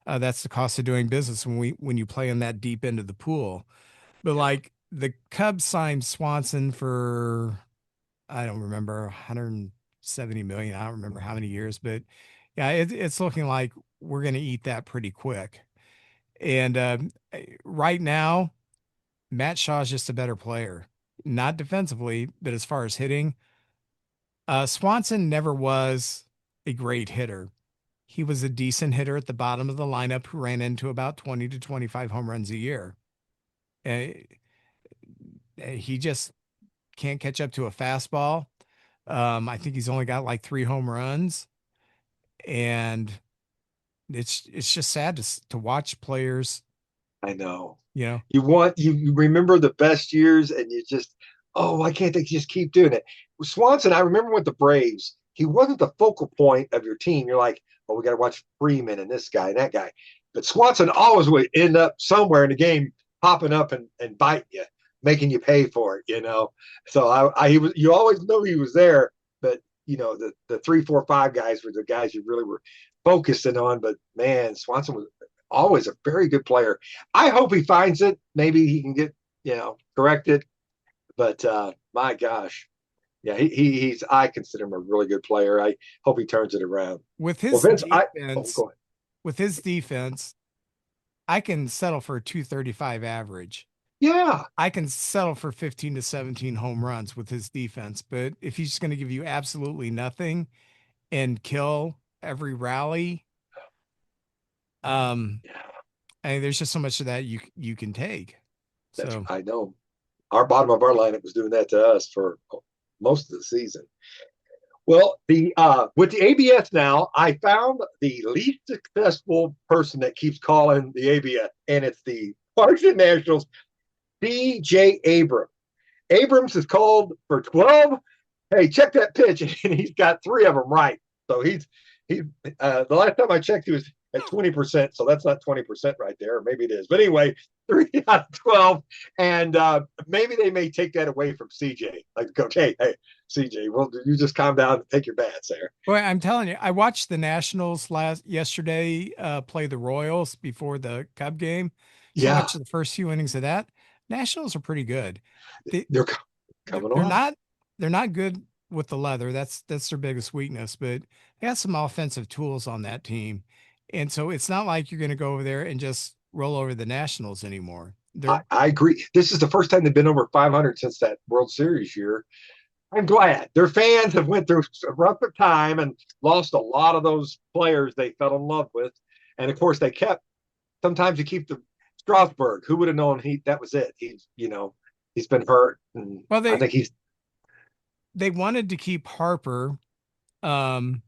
That's the cost of doing business when you play in that deep into the pool. But Yeah, like the Cubs signed Swanson for, I don't remember, 170 million. I don't remember how many years, but yeah, it's looking like we're going to eat that pretty quick. And right now, Matt Shaw is just a better player, not defensively, but as far as hitting, Swanson never was a great hitter. He was a decent hitter at the bottom of the lineup who ran into about 20 to 25 home runs a year. Uh, he just can't catch up to a fastball. I think he's only got like 3 home runs, and it's just sad to watch players. I know. You know, You remember the best years, and you just oh, why can't they just keep doing it? Swanson, I remember with the Braves, he wasn't the focal point of your team. You're like, oh, we got to watch Freeman and this guy and that guy. But Swanson always would end up somewhere in the game, popping up and biting you, making you pay for it, you know. So he was, you always knew he was there, but you know, the 3, 4, 5 guys were the guys you really were focusing on. But man, Swanson was always a very good player. I hope he finds it. Maybe he can get, corrected. But my gosh, yeah, he's. I consider him a really good player. I hope he turns it around. With his Vince, defense, go ahead. with his defense, I can settle for a 235 average. Yeah, I can settle for 15 to 17 home runs with his defense. But if he's just going to give you absolutely nothing and kill every rally, I mean, there's just so much of that you can take. So I know. Our bottom of our lineup was doing that to us for most of the season. Well, the with the ABS now, I found the least successful person that keeps calling the ABS, and it's the Washington Nationals, B.J. Abrams. Abrams is called for 12. Hey, check that pitch, and he's got 3 of them right. So he's the last time I checked, he was at 20%. So that's not 20% right there, or maybe it is. But anyway, 3 out of 12, and maybe they may take that away from CJ. Like, coach, hey, CJ, well, you just calm down and take your bats there. Boy, I'm telling you, I watched the Nationals yesterday play the Royals before the Cub game. So I watched the first few innings of that. Nationals are pretty good. They're coming on. They're not good with the leather. That's their biggest weakness, but they got some offensive tools on that team. And so it's not like you're going to go over there and just roll over the Nationals anymore. I agree. This is the first time they've been over 500 since that World Series year. I'm glad their fans have went through a rough time and lost a lot of those players they fell in love with. And of course they kept, sometimes you keep the Strasburg. Who would have known that was it? He's been hurt. And well, I think they wanted to keep Harper. And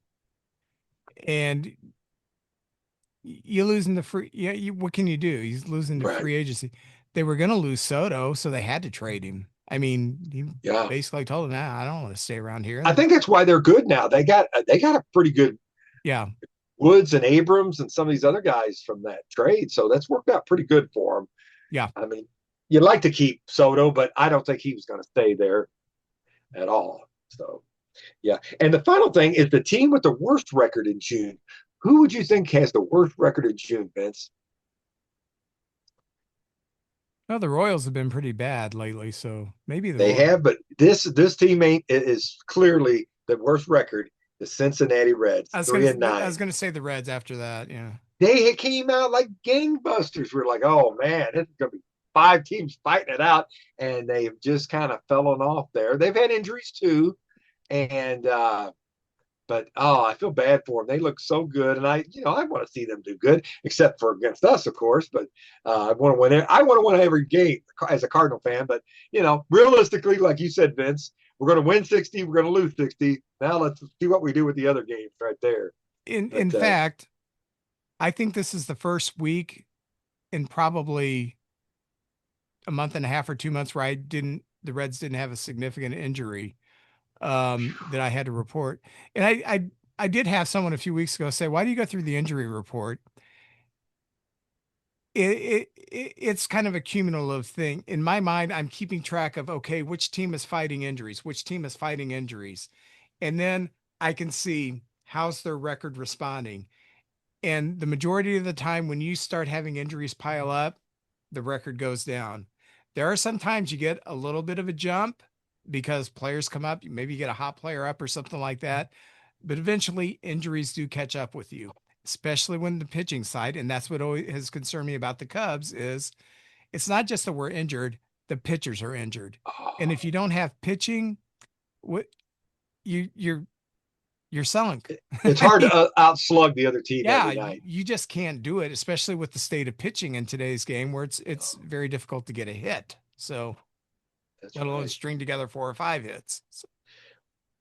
you losing the free. Yeah. What can you do? He's losing to free agency. They were going to lose Soto, so they had to trade him. I mean, he basically told them, I don't want to stay around here. I think that's why they're good now. They got a pretty good, Woods and Abrams and some of these other guys from that trade. So that's worked out pretty good for them. Yeah. I mean, you'd like to keep Soto, but I don't think he was going to stay there at all. So, yeah. And the final thing is the team with the worst record in June. Who would you think has the worst record in June, Vince? Well, the Royals have been pretty bad lately, so maybe they have, but this teammate is clearly the worst record. The Cincinnati Reds, 3-9. I was going to say the Reds after that. Yeah, they came out like gangbusters. We're like, oh man, it's going to be 5 teams fighting it out, and they've just kind of fallen off there. They've had injuries too, and but I feel bad for them. They look so good, and I want to see them do good, except for against us, of course. But I want to win. I want to win every game as a Cardinal fan. But realistically, like you said, Vince, we're going to win 60. We're going to lose 60. Now let's see what we do with the other games right there. In fact, I think this is the first week in probably a month and a half or 2 months where the Reds didn't have a significant injury that I had to report. And I did have someone a few weeks ago say, why do you go through the injury report? It's kind of a cumulative thing. In my mind, I'm keeping track of, okay, which team is fighting injuries, and then I can see how's their record responding. And the majority of the time when you start having injuries pile up, the record goes down. There are some times you get a little bit of a jump because players come up, maybe you get a hot player up or something like that. But eventually injuries do catch up with you, especially when the pitching side. And that's what always has concerned me about the Cubs is it's not just that we're injured, the pitchers are injured. And if you don't have pitching, you're sunk. It's hard to outslug the other team. Every night. You just can't do it, especially with the state of pitching in today's game where it's very difficult to get a hit. So let alone string together 4 or 5 hits. So.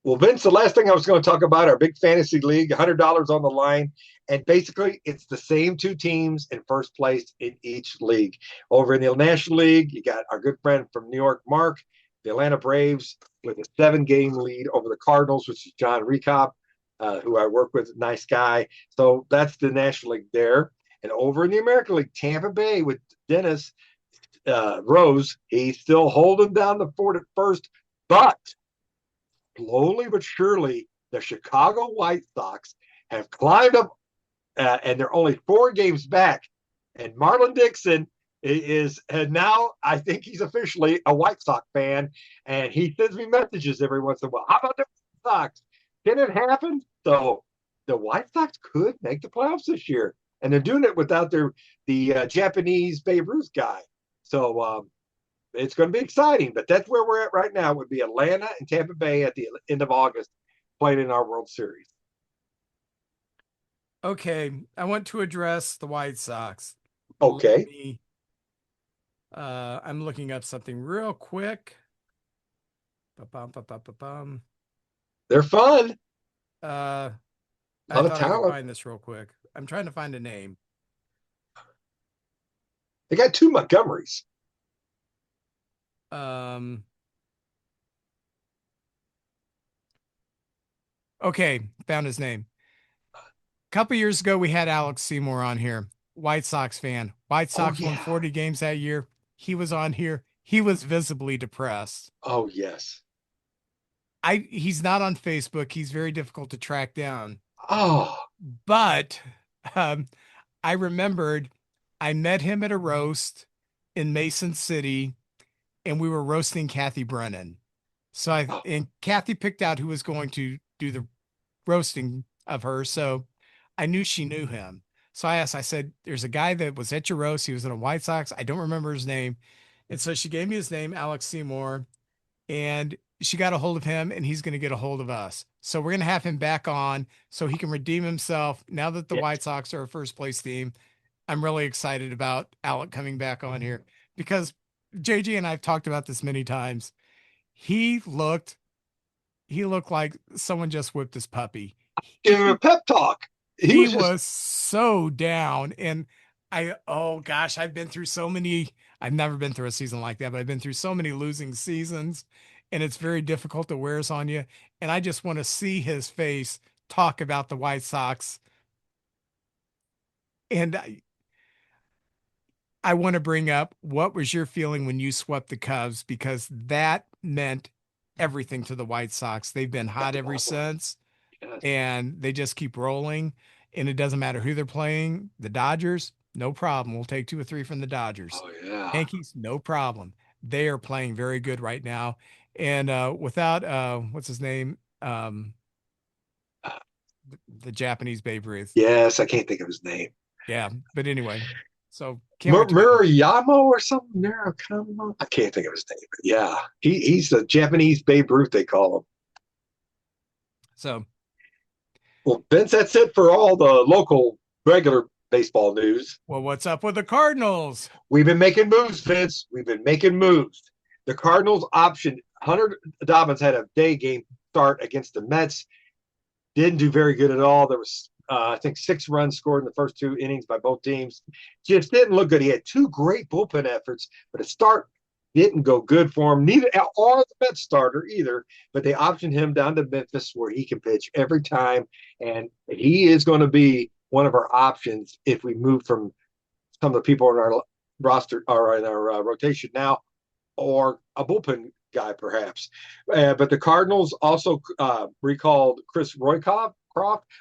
Well, Vince, the last thing I was going to talk about, our big fantasy league, $100 on the line. And basically, it's the same 2 teams in first place in each league. Over in the National League, you got our good friend from New York, Mark. the Atlanta Braves with a 7-game lead over the Cardinals, which is John Recop, who I work with, nice guy. So that's the National League there. And over in the American League, Tampa Bay with Dennis Rose, he's still holding down the fort at first, but slowly but surely, the Chicago White Sox have climbed up, and they're only 4 games back. And Marlon Dixon and now I think he's officially a White Sox fan, and he sends me messages every once in a while. How about the White Sox? Can it happen? So the White Sox could make the playoffs this year, and they're doing it without the Japanese Babe Ruth guy. So it's going to be exciting, but that's where we're at right now. It would be Atlanta and Tampa Bay at the end of August playing in our World Series. Okay, I want to address the White Sox. Okay. I'm looking up something real quick. They're fun. I lot of thought I could talent. find this real quick. I'm trying to find a name. They got 2 Montgomerys. Okay, found his name. A couple years ago, we had Alex Seymour on here, White Sox fan. White Sox won 40 games that year. He was on here. He was visibly depressed. Oh, yes. He's not on Facebook. He's very difficult to track down. Oh. But I remembered I met him at a roast in Mason City, and we were roasting Kathy Brennan. So and Kathy picked out who was going to do the roasting of her. So I knew she knew him. So I said, there's a guy that was at your roast. He was in a White Sox. I don't remember his name. And so she gave me his name, Alex Seymour, and she got a hold of him, and he's going to get a hold of us. So we're going to have him back on so he can redeem himself. Now that the White Sox are a first place team, I'm really excited about Alec coming back on here because JG and I've talked about this many times. He looked like someone just whipped his puppy. Give him a pep talk. He was so down. And I've been through so many. I've never been through a season like that, but I've been through so many losing seasons, and it's very difficult to wears on you. And I just want to see his face talk about the White Sox. And I want to bring up, what was your feeling when you swept the Cubs? Because that meant everything to the White Sox. They've been hot ever since, and they just keep rolling. And it doesn't matter who they're playing. The Dodgers, no problem. We'll take 2 or 3 from the Dodgers. Oh, yeah. Yankees, no problem. They are playing very good right now. And without, what's his name? The Japanese Babe Ruth. Yes, I can't think of his name. Yeah, but anyway. So Murayama or something. I can't think of his name. But yeah, he's the Japanese Babe Ruth, they call him. So, well, Vince, that's it for all the local regular baseball news. Well, what's up with the Cardinals? We've been making moves, Vince. We've been making moves. The Cardinals optioned Hunter Dobbins had a day game start against the Mets. Didn't do very good at all. There was I think 6 runs scored in the first 2 innings by both teams. Just didn't look good. He had 2 great bullpen efforts, but the start didn't go good for him. Neither or the Mets starter either. But they optioned him down to Memphis, where he can pitch every time, and he is going to be one of our options if we move from some of the people in our roster or in our rotation now, or a bullpen guy perhaps. But the Cardinals also recalled Chris Roycroft.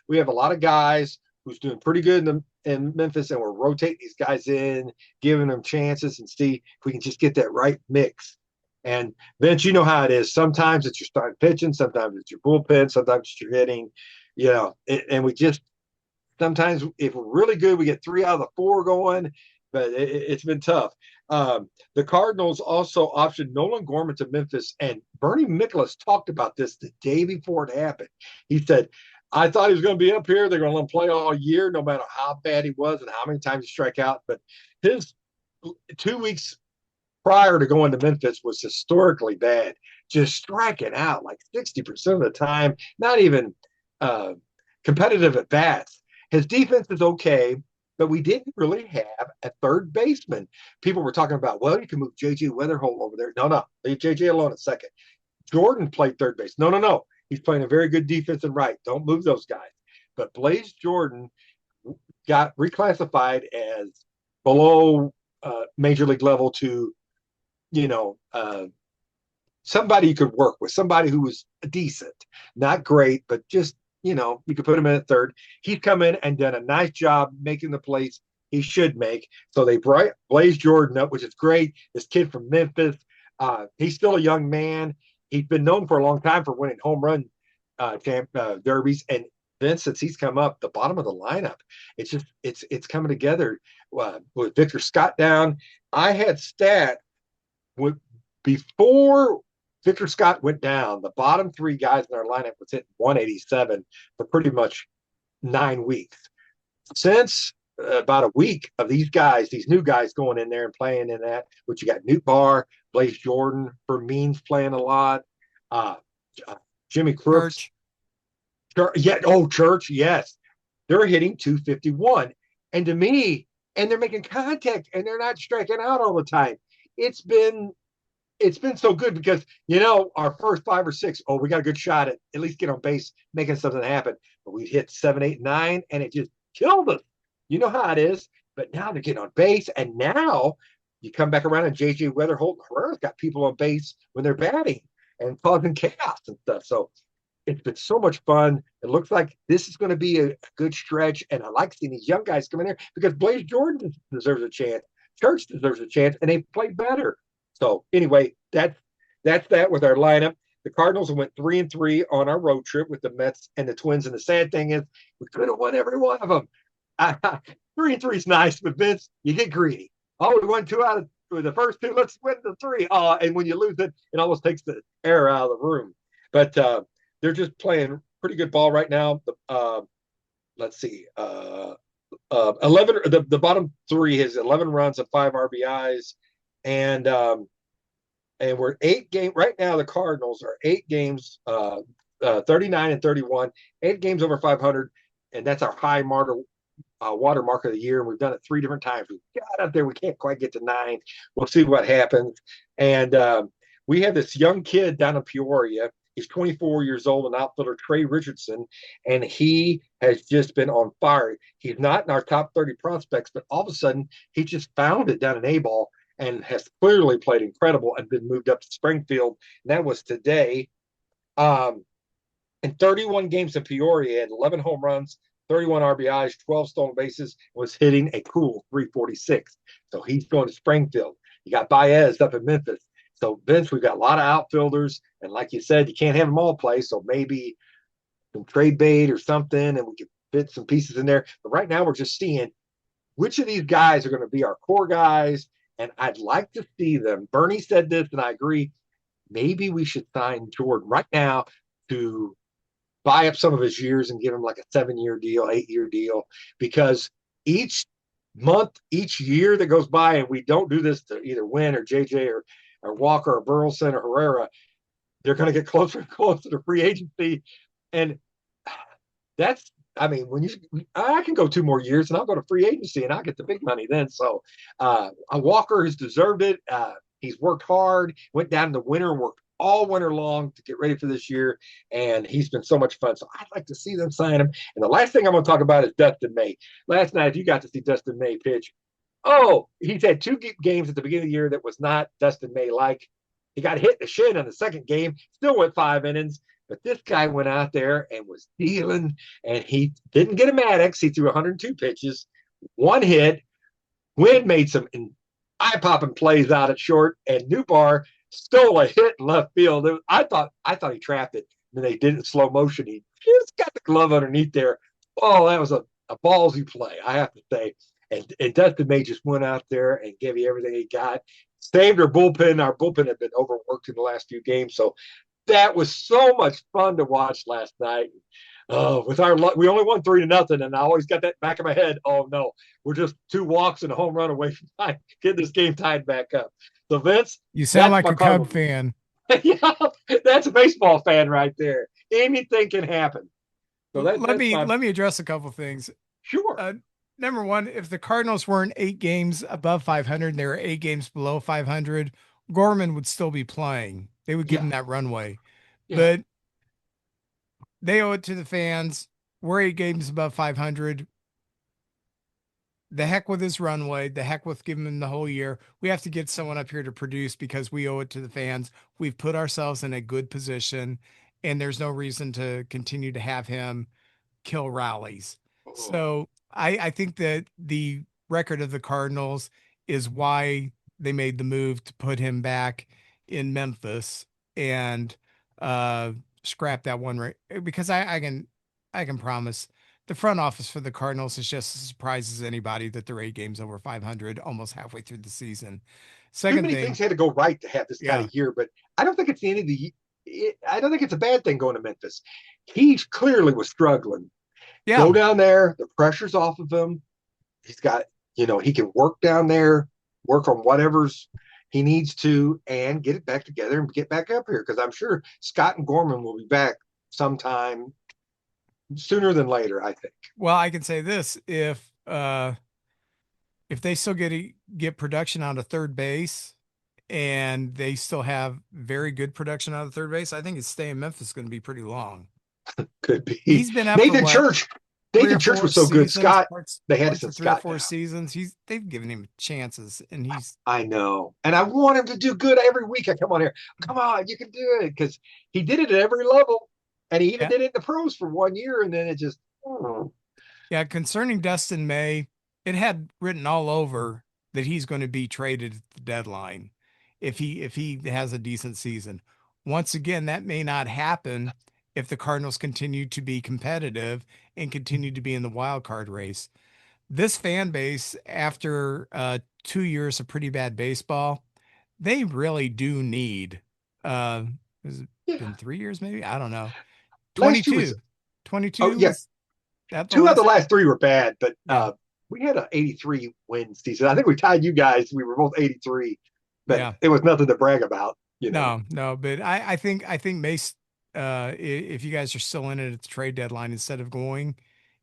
We have a lot of guys who's doing pretty good in Memphis, and we're rotating these guys in, giving them chances, and see if we can just get that right mix. And Vince, you know how it is. Sometimes it's your starting pitching, sometimes it's your bullpen, sometimes it's your hitting, and we just sometimes, if we're really good, we get 3 out of the 4 going, but it's been tough. The Cardinals also optioned Nolan Gorman to Memphis, and Bernie Miklasz talked about this the day before it happened. He said, I thought he was going to be up here. They're going to let him play all year, no matter how bad he was and how many times he struck out. But his 2 weeks prior to going to Memphis was historically bad, just striking out like 60% of the time, not even competitive at bats. His defense is okay, but we didn't really have a third baseman. People were talking about, well, you can move J.J. Weatherholt over there. No, leave J.J. alone a second. Jordan played third base. No. He's playing a very good defense and right. Don't move those guys. But Blaze Jordan got reclassified as below major league level to, somebody you could work with, somebody who was decent, not great, but just, you could put him in at third. He's come in and done a nice job making the plays he should make. So they Blaze Jordan up, which is great. This kid from Memphis, he's still a young man. He's been known for a long time for winning home run derbies. And then since he's come up, the bottom of the lineup, it's coming together with Victor Scott down. I had stat before Victor Scott went down, the bottom three guys in our lineup was hitting 187 for pretty much 9 weeks. Since about a week of these new guys going in there and playing in that, which you got Newt Barr, Blaze Jordan, Vermeen's playing a lot, Jimmy Crooks. Church, yes. They're hitting 251. And to me, and they're making contact and they're not striking out all the time. It's been so good because, our first 5 or 6, we got a good shot at least get on base, making something happen. But we hit 7, 8, 9, and it just killed us. You know how it is. But now they're getting on base, and now you come back around and J.J. Weatherholt and Herrera's got people on base when they're batting and causing chaos and stuff. So it's been so much fun. It looks like this is going to be a good stretch, and I like seeing these young guys come in there because Blaze Jordan deserves a chance. Church deserves a chance, and they play better. So anyway, that's that with our lineup. The Cardinals went 3-3 on our road trip with the Mets and the Twins. And the sad thing is, we could have won every one of them. 3-3 is nice, but Vince, you get greedy. Oh, we won 2 out of the first 2. Let's win the 3. And when you lose it, it almost takes the air out of the room. But they're just playing pretty good ball right now. Let's see. 11. The bottom 3 has 11 runs and 5 RBIs. And we're 8 games right now. The Cardinals are 8 games, 39 and 31, 8 games over 500, and that's our high watermark of the year. And we've done it 3 different times. We got up there, we can't quite get to 9. We'll see what happens. And we have this young kid down in Peoria. He's 24 years old, an outfielder, Trey Richardson, and he has just been on fire. He's not in our top 30 prospects, but all of a sudden he just found it down in A-ball and has clearly played incredible and been moved up to Springfield. And that was today. In 31 games in Peoria, had 11 home runs, 31 RBIs, 12 stolen bases, was hitting a cool 346. So he's going to Springfield. You got Baez up in Memphis. So, Vince, we've got a lot of outfielders. And like you said, you can't have them all play. So maybe some trade bait or something, and we can fit some pieces in there. But right now we're just seeing which of these guys are going to be our core guys. And I'd like to see them. Bernie said this, and I agree. Maybe we should sign Jordan right now to buy up some of his years and give him like a 7-year deal, 8-year deal, because each month, each year that goes by, and we don't do this to either Wynn or JJ or Walker or Burleson or Herrera, they're going to get closer and closer to free agency. And that's, I mean, I can go 2 more years and I'll go to free agency and I'll get the big money then. So Walker has deserved it. He's worked hard, went down in the winter and worked all winter long to get ready for this year. And he's been so much fun. So I'd like to see them sign him. And the last thing I'm going to talk about is Dustin May. Last night, you got to see Dustin May pitch. Oh, he's had 2 games at the beginning of the year that was not Dustin May-like. He got hit in the shin in the second game, still went 5 innings. But this guy went out there and was dealing, and he didn't get a Maddox. He threw 102 pitches, 1 hit. Wynn made some eye-popping plays out at short, and Newbar stole a hit in left field. I thought he trapped it. And they did it in slow motion. He just got the glove underneath there. Oh, that was a ballsy play, I have to say. And Dustin May just went out there and gave you everything he got. Saved our bullpen. Our bullpen had been overworked in the last few games, so that was so much fun to watch last night. With our luck, we only won 3-0, and I always got that back in my head. Oh no, we're just 2 walks and a home run away from getting this game tied back up. So Vince, you sound like a Cub fan. Yeah, that's a baseball fan right there. Anything can happen. So let me address a couple things. Sure. number one, if the Cardinals weren't 8 games above 500 and they were 8 games below 500, Gorman would still be playing. They would give Yeah, him that runway. yeah. But they owe it to the fans. We're 8 games above 500. The heck with his runway. The heck with giving him the whole year. We have to get someone up here to produce because we owe it to the fans. We've put ourselves in a good position, and there's no reason to continue to have him kill rallies. Oh, So I think that the record of the Cardinals is why they made the move to put him back in Memphis and uh scrap that one right because I can promise the front office for the Cardinals is just as surprised as anybody that they're 8 games over 500 almost halfway through the season. too Second many thing, things had to go right to have this kind yeah, of year, but I don't think it's the end of the. I don't think it's a bad thing going to Memphis. He clearly was struggling. yeah, Go down there. The pressure's off of him. He's got, he can work down there, work on whatever's he needs to, and get it back together and get back up here. Because I'm sure Scott and Gorman will be back sometime sooner than later. I think. well, I can say this if they still get production out of third base and they still have very good production out of third base, I think his stay in Memphis is going to be pretty long. Could be He's been up for Nathan what, Church. three or Nathan Church four was so good. seasons, Scott, they had it parts of since three or Scott four now. seasons. They've given him chances, and he's I know. And I want him to do good every week. I come on here. Come on, you can do it. Because he did it at every level. And he even yeah, did it in the pros for 1 year. And then it just, oh, yeah. Concerning Dustin May, it had written all over that he's going to be traded at the deadline if he has a decent season. Once again, that may not happen if the Cardinals continue to be competitive and continue to be in the wild card race. This fan base, after 2 years of pretty bad baseball, they really do need uh has it yeah. been 3 years maybe? I don't know. Last year was, 22. oh, 22 yeah. was that the 2 of the last last 3 were bad. But yeah. we had an 83 win season. I think we tied you guys. We were both 83. But Yeah. it was nothing to brag about. No, no, but I think Mace if you guys are still in it at the trade deadline instead of going,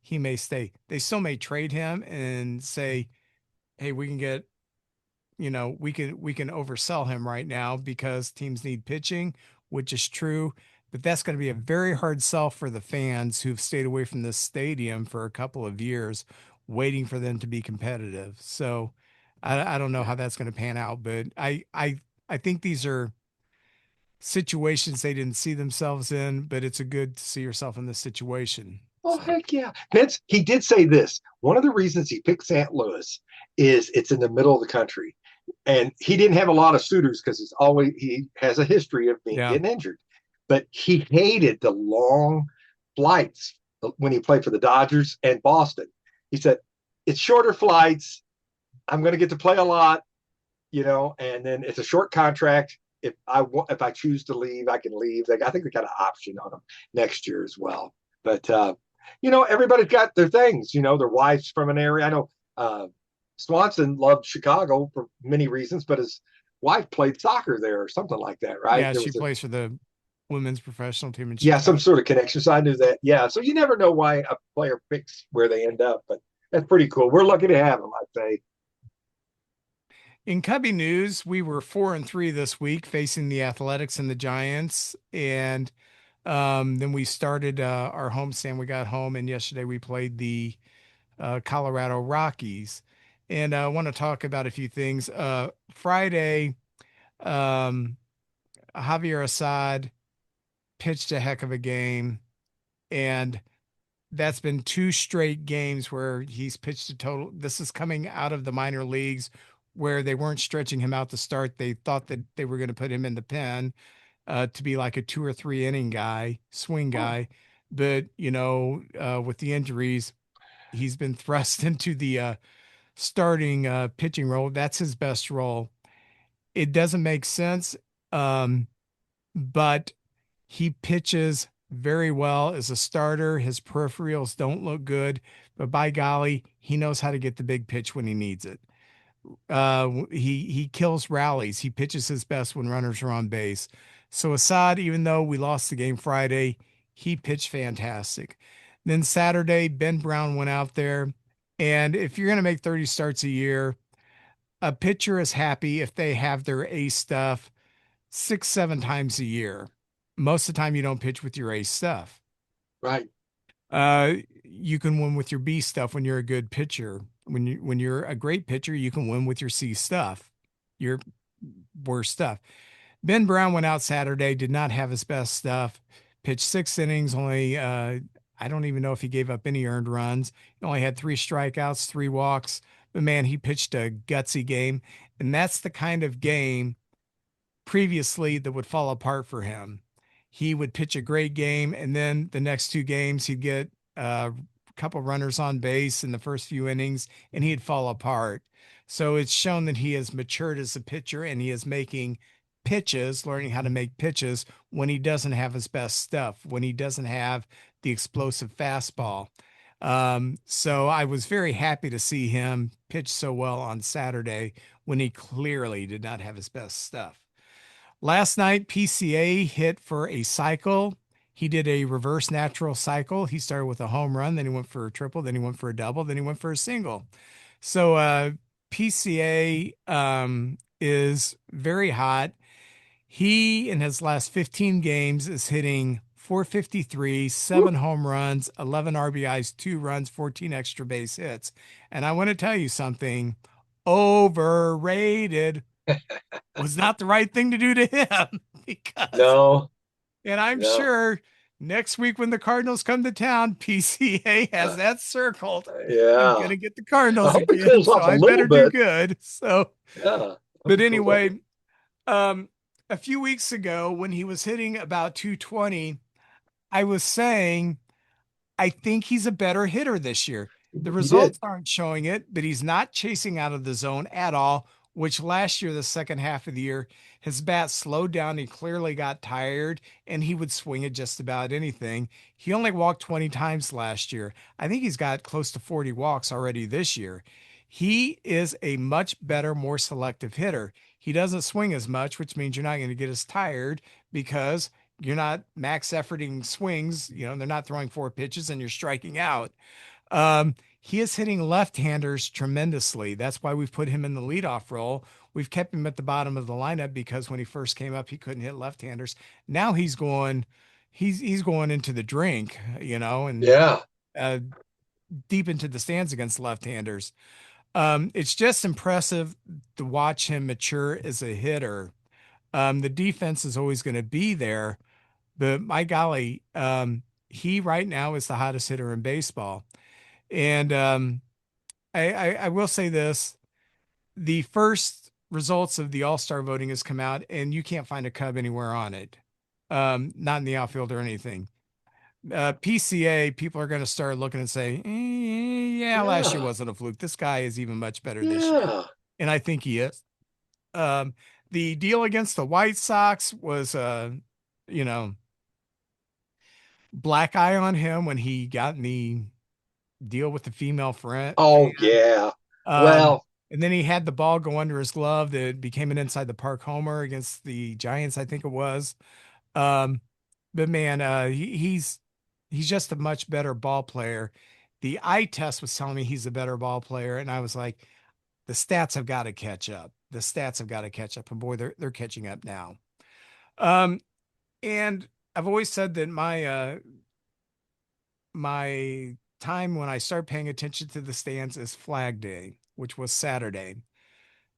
he may stay. They still may trade him and say, "Hey, we can get we can oversell him right now because teams need pitching," which is true. But that's going to be a very hard sell for the fans who've stayed away from this stadium for a couple of years, waiting for them to be competitive. So I don't know Yeah. how that's going to pan out, but I think these are situations they didn't see themselves in, but it's a good to see yourself in this situation. Oh, So heck yeah. Vince, he did say this. One of the reasons he picked St. Louis is it's in the middle of the country. And he didn't have a lot of suitors because he has a history of being yeah, getting injured. But he hated the long flights when he played for the Dodgers and Boston. He said, it's shorter flights. I'm going to get to play a lot, and then it's a short contract. If I choose to leave, I can leave. I think they got an option on him next year as well. But everybody's got their things. Their wife's from an area. I know Swanson loved Chicago for many reasons, but his wife played soccer there or something like that, right? yeah, There she was a plays for the women's professional team in yeah, some Chicago. sort of connection. So I knew that. Yeah, so you never know why a player picks where they end up, but that's pretty cool. We're lucky to have him, I'd say. In Cubby news, we were 4-3 this week, facing the Athletics and the Giants, and then we started our homestand. We got home, and yesterday we played the Colorado Rockies. And I want to talk about a few things. Friday, um, Javier Assad pitched a heck of a game, and that's been 2 straight games where he's pitched a total. This is coming out of the minor leagues where they weren't stretching him out to start. They thought that they were going to put him in the pen to be like a 2 or 3 inning guy, swing Oh, guy. But, with the injuries, he's been thrust into the starting pitching role. That's his best role. It doesn't make sense, um, but he pitches very well as a starter. His peripherals don't look good, but by golly, he knows how to get the big pitch when he needs it. He kills rallies. He pitches his best when runners are on base. So Assad, even though we lost the game Friday, he pitched fantastic. Then Saturday, Ben Brown went out there And if you're going to make 30 starts a year, a pitcher is happy if they have their A stuff 6, 7 times a year. Most of the time, you don't pitch with your A stuff. Right. You can win with your B stuff when you're a good pitcher. When you're a great pitcher, you can win with your C stuff, your worst stuff. Ben Brown went out Saturday, did not have his best stuff. Pitched 6 innings, only I don't even know if he gave up any earned runs. He only had 3 strikeouts, 3 walks. But man, he pitched a gutsy game, and that's the kind of game previously that would fall apart for him. He would pitch a great game, and then the next 2 games he'd get a couple runners on base in the first few innings, and he'd fall apart. So it's shown that he has matured as a pitcher, and he is making pitches, learning how to make pitches when he doesn't have his best stuff, when he doesn't have the explosive fastball. So I was very happy to see him pitch so well on Saturday when he clearly did not have his best stuff. Last night, PCA hit for a cycle. He did a reverse natural cycle. He started with a home run, then he went for a triple, then he went for a double, then he went for a single. So PCA is very hot. He, in his last 15 games, is hitting 453, 7 home runs, 11 RBIs, 2 runs, 14 extra base hits. And I want to tell you something, overrated was not the right thing to do to him because, No. and I'm No. sure next week when the Cardinals come to town, PCA has that circled. Yeah. I'm going to get the Cardinals I hope it again, cools so off a I little better do bit. good. So, Yeah. but anyway, a few weeks ago when he was hitting about 220, I was saying, I think he's a better hitter this year. The He results did. aren't showing it, but he's not chasing out of the zone at all, which last year, the second half of the year, his bat slowed down. He clearly got tired and he would swing at just about anything. He only walked 20 times last year. I think he's got close to 40 walks already this year. He is a much better, more selective hitter. He doesn't swing as much, which means you're not going to get as tired because you're not max efforting swings. You know, they're not throwing 4 pitches and you're striking out. He is hitting left-handers tremendously. That's why we've put him in the leadoff role. We've kept him at the bottom of the lineup because when he first came up, he couldn't hit left-handers. Now he's going into the drink, you know, and Yeah. deep into the stands against left-handers. It's just impressive to watch him mature as a hitter. The defense is always going to be there, but my golly, he right now is the hottest hitter in baseball. And I will say this: the first results of the All-Star voting has come out, and you can't find a Cub anywhere on it, not in the outfield or anything. PCA, people are going to start looking and say, yeah, last year Yeah. wasn't a fluke. This guy is even much better this year. Yeah. And I think he is. The deal against the White Sox was, you know, black eye on him when he got in the deal with the female friend. Oh, yeah. Well, And then he had the ball go under his glove that became an inside the park homer against the Giants, I think it was. But man, he's just a much better ball player. The eye test was telling me he's a better ball player, and I was like, the stats have got to catch up. The stats have got to catch up, and boy, they're catching up now. And I've always said that my time when I start paying attention to the stands is Flag Day, which was Saturday.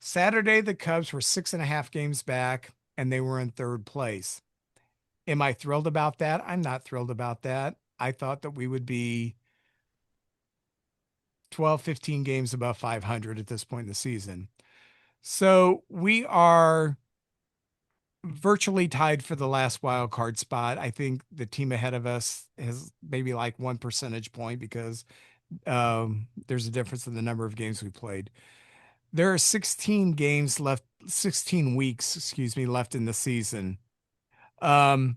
Saturday, the Cubs were 6.5 games back, and they were in third place. Am I thrilled about that? I'm not thrilled about that. I thought that we would be 12, 15 games above 500 at this point in the season. So we are virtually tied for the last wild card spot. I think the team ahead of us has maybe like 1 percentage point because there's a difference in the number of games we played. There are 16 games left, 16 weeks, excuse me, left in the season. And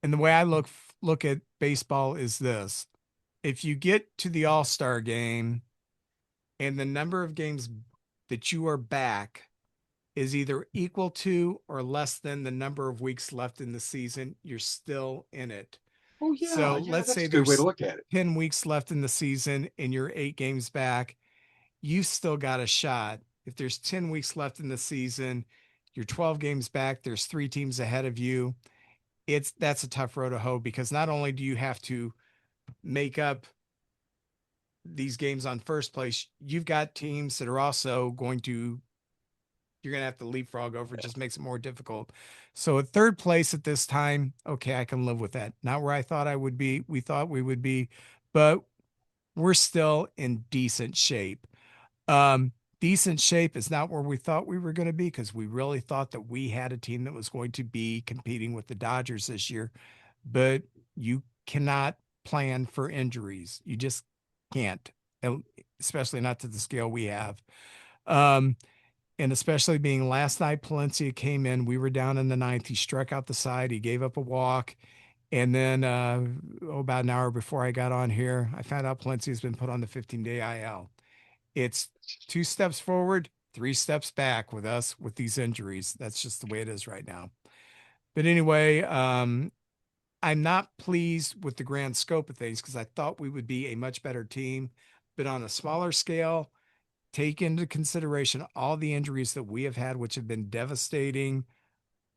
the way I look at baseball is this: if you get to the All-Star game and the number of games that you are back is either equal to or less than the number of weeks left in the season, you're still in it. Oh yeah, So yeah, let's that's say a good way to there's look at it. 10 weeks left in the season and you're 8 games back. You've still got a shot. If there's 10 weeks left in the season, you're 12 games back. There's 3 teams ahead of you. That's a tough road to hoe because not only do you have to make up these games on first place, you've got teams that are also you're going to have to leapfrog over. It just makes it more difficult. So at third place at this time, okay, I can live with that. Not where I thought I would be. We thought we would be, but we're still in decent shape. Um, Decent shape is not where we thought we were going to be because we really thought that we had a team that was going to be competing with the Dodgers this year, but you cannot plan for injuries. You just can't, especially not to the scale we have. Um, and especially being last night, Palencia came in. We were down in the ninth. He struck out the side. He gave up a walk. And then about an hour before I got on here, I found out Palencia has been put on the 15-day IL. It's 2 steps forward, 3 steps back with us with these injuries. That's just the way it is right now. But anyway, I'm not pleased with the grand scope of things because I thought we would be a much better team. But on a smaller scale, take into consideration all the injuries that we have had, which have been devastating.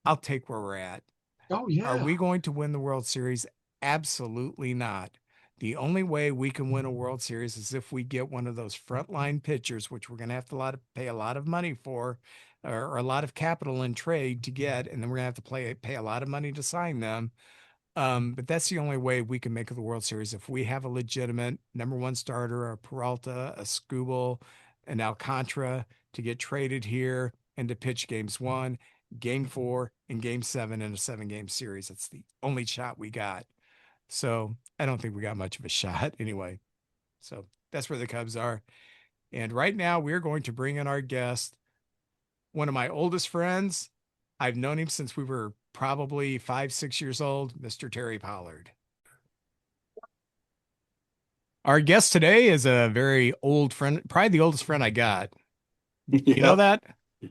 I'll take where we're at. Oh Are yeah. we going to win the World Series? Absolutely not. The only way we can win a World Series is if we get one of those frontline pitchers, which we're going to have to pay a lot of money for, or a lot of capital in trade to get, and then we're going to have to pay a lot of money to sign them. But that's the only way we can make it the World Series if we have a legitimate number one starter, a Peralta, a Skubal, an Alcantara to get traded here and to pitch games 1, game 4, and game 7 in a 7-game series. That's the only shot we got. So I don't think we got much of a shot anyway. So that's where the Cubs are. And right now we're going to bring in our guest, one of my oldest friends. I've known him since we were probably 5, 6 years old, Mr. Terry Pollard. Our guest today is a very old friend, probably the oldest friend I got. You know Yeah, that?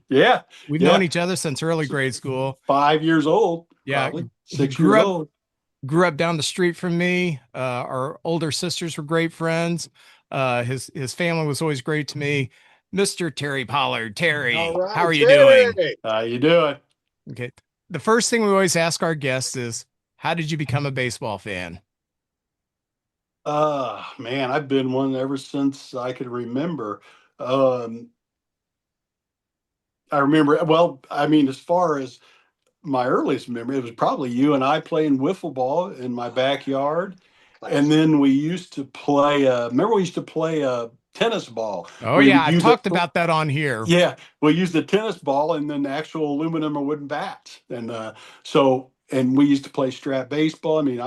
yeah, We've known yeah. each other since early grade school. 5 years old, Yeah, probably he 6 years old. grew up down the street from me. Our older sisters were great friends. His family was always great to me. Mr. Terry Pollard. Terry, All how are right, you doing? Terry. How you doing? Okay. The first thing we always ask our guests is, how did you become a baseball fan? Man, I've been one ever since I could remember. Um, I remember, well, I mean, as far as my earliest memory, it was probably you and I playing wiffle ball in my backyard. And Classic. then we used to play, remember we used to play tennis ball. Oh We yeah, would I've use it. talked about that on here. Yeah, we used the tennis ball and then the actual aluminum or wooden bats, and and we used to play strap baseball. I mean,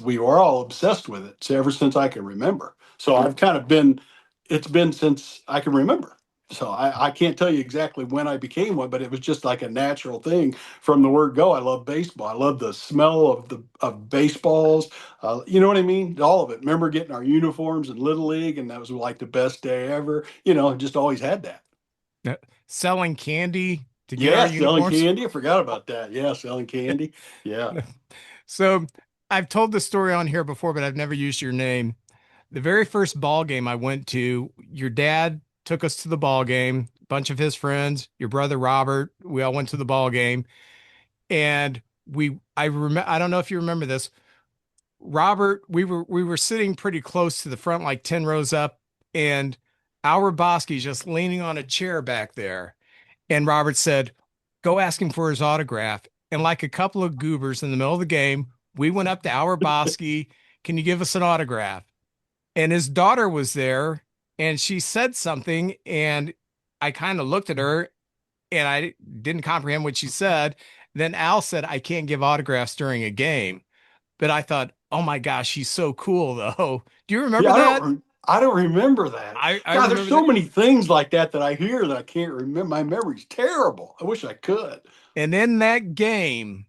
we were all obsessed with it. So ever since I can remember. So I've kind of been, it's been since I can remember. So I can't tell you exactly when I became one, but it was just like a natural thing from the word go. I love baseball. I love the smell of baseballs. You know what I mean? All of it. Remember getting our uniforms in Little League, and that was like the best day ever. Just always had that. Selling candy to get our Yeah, selling uniforms. candy. I forgot about that. Yeah, selling candy. Yeah. So I've told this story on here before, but I've never used your name. The very first ball game I went to, your dad took us to the ball game, a bunch of his friends, your brother Robert, we all went to the ball game. And I don't know if you remember this. Robert, we were sitting pretty close to the front, like 10 rows up, and our Bosky's just leaning on a chair back there. And Robert said, go ask him for his autograph. And like a couple of goobers in the middle of the game, we went up to our Bosky. Can you give us an autograph? And his daughter was there and she said something. And I kind of looked at her and I didn't comprehend what she said. Then Al said, I can't give autographs during a game. But I thought, oh my gosh, he's so cool, though. Do you remember Yeah, that? I don't remember that. I God, there's remember so that. many things like that that I hear that I can't remember. My memory's terrible. I wish I could. And in that game,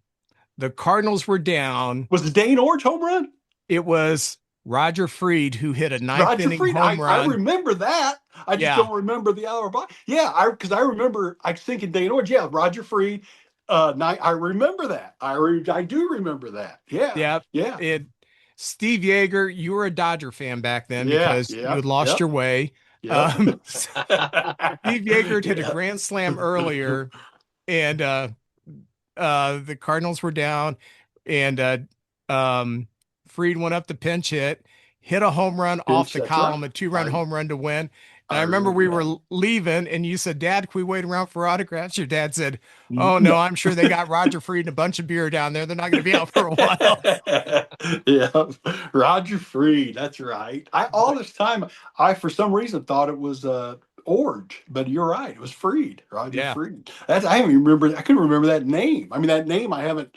the Cardinals were down. Was the Dane Orange home run? It was Roger Freed who hit a ninth Roger inning Freed. home I run. remember that. I just Yeah. don't remember the hour. Yeah, because I remember. I was thinking Dane Orange. Yeah, Roger Freed. I remember that. I do remember that. Yeah. Yeah. Yeah. Steve Yeager, you were a Dodger fan back then Yeah. because you Yeah. had lost Yep. your way. Yep. Steve Yeager hit a Yeah. grand slam earlier, and the Cardinals were down, and Freed went up the pinch hit a home run off Pinch, the that's right. column, a 2-run home run to win. And I I remember we remember were that. leaving, and you said, "Dad, can we wait around for autographs?" Your dad said, "Oh no, No. I'm sure they got Roger Freed and a bunch of beer down there. They're not going to be out for a while." Yeah, Roger Freed. That's right. I all this time I for some reason thought it was Orange, but you're right. It was Freed. Roger Yeah. Freed. That's I haven't even remember. I couldn't remember that name. I mean, that name I haven't.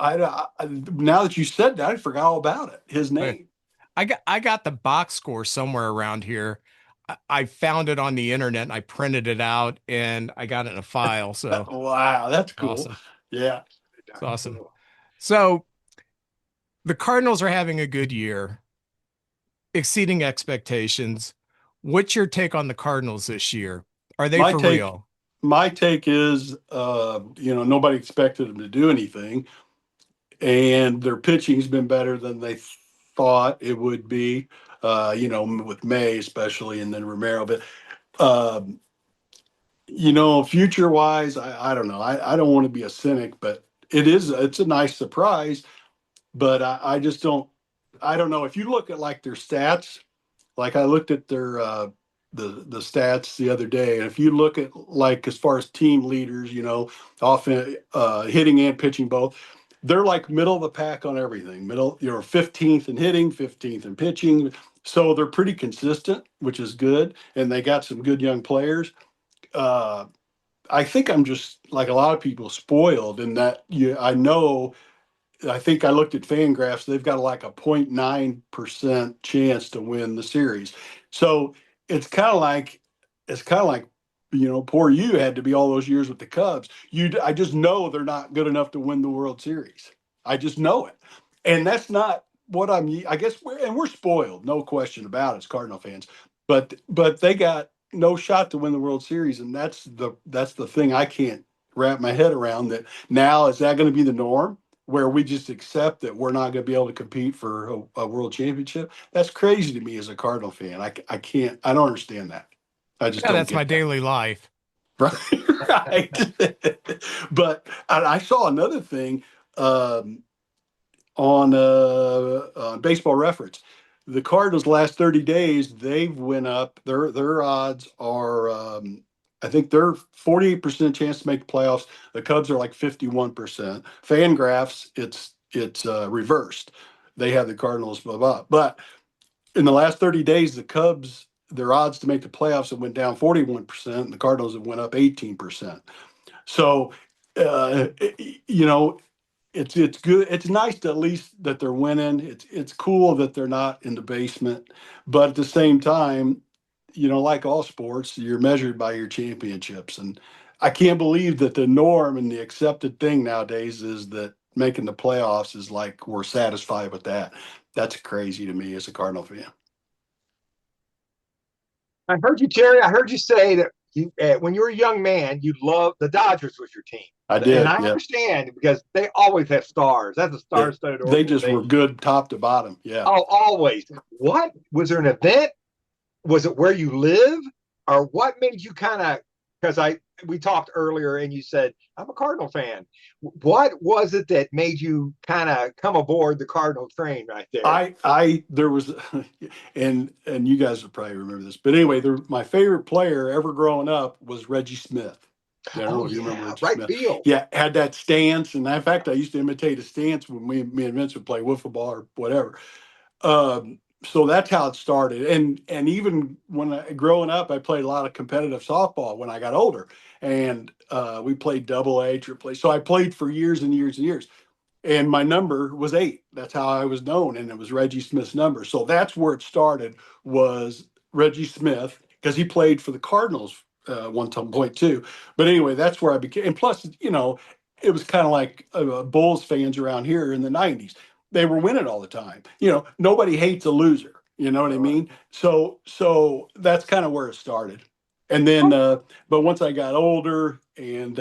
Now that you said that, I forgot all about it. His name. I got the box score somewhere around here. I found it on the internet and I printed it out and I got it in a file. So Wow, that's cool. awesome. Yeah. It's awesome. So the Cardinals are having a good year, exceeding expectations. What's your take on the Cardinals this year? Are they My for take. real? My take is, nobody expected them to do anything, and their pitching's been better than they thought it would be. With May especially, and then Romero. But um, future wise, I don't know. I don't want to be a cynic, but it's a nice surprise. But I just don't. I don't know if you look at like their stats. Like I looked at their the stats the other day, and if you look at like as far as team leaders, often hitting and pitching both, they're like middle of the pack on everything. Middle, 15th in hitting, 15th in pitching. So they're pretty consistent, which is good, and they got some good young players. Uh, I think I'm just like a lot of people spoiled in that. I think I looked at Fangraphs. They've got like a 0.9% chance to win the series. So it's kind of like poor you had to be all those years with the Cubs. I just know they're not good enough to win the World Series. I just know it, and that's not what I guess we're spoiled, no question about it, as Cardinal fans. But they got no shot to win the World Series, and that's the thing I can't wrap my head around. That now is that going to be the norm? Where we just accept that we're not going to be able to compete for a world championship. That's crazy to me as a Cardinal fan. I can't, I don't understand that. I just Yeah, don't that's my get that. daily life. Right. Right. But I saw another thing on Baseball Reference. The Cardinals last 30 days, they've went up. Their odds are I think they're 48% chance to make the playoffs. The Cubs are like 51%. Fangraphs, it's reversed. They have the Cardinals blah blah. But in the last 30 days, the Cubs, their odds to make the playoffs have went down 41%, and the Cardinals have went up 18%. So uh, you know, it's good. It's nice to at least that they're winning. It's cool that they're not in the basement, but at the same time, like all sports, you're measured by your championships. And I can't believe that the norm and the accepted thing nowadays is that making the playoffs is like we're satisfied with that. That's crazy to me as a Cardinal fan. I heard you, Terry. I heard you say that when you were a young man, you loved the Dodgers was your team, I and did, I yeah. understand because they always have stars. That's a star-studded They just organization. were good top to bottom. Yeah. Oh, always. What was there an event? Was it where you live, or what made you kind of? Because we talked earlier, and you said I'm a Cardinal fan. What was it that made you kind of come aboard the Cardinal train right there? There was, and you guys will probably remember this, but anyway, my favorite player ever growing up was Reggie Smith. I don't know if you remember Reggie right Smith. field. Yeah, had that stance, and in fact, I used to imitate his stance when me and Vince would play wiffle ball or whatever. So that's how it started, and even when growing up, I played a lot of competitive softball when I got older, and we played double A, triple A. So I played for years and years and years. And my number was 8. That's how I was known, and it was Reggie Smith's number. So that's where it started, was Reggie Smith, because he played for the Cardinals one time point too. But anyway, that's where I became. And plus, it was kind of like Bulls fans around here in the '90s. They were winning all the time. Nobody hates a loser. You know what I mean? So that's kind of where it started. And then, but once I got older and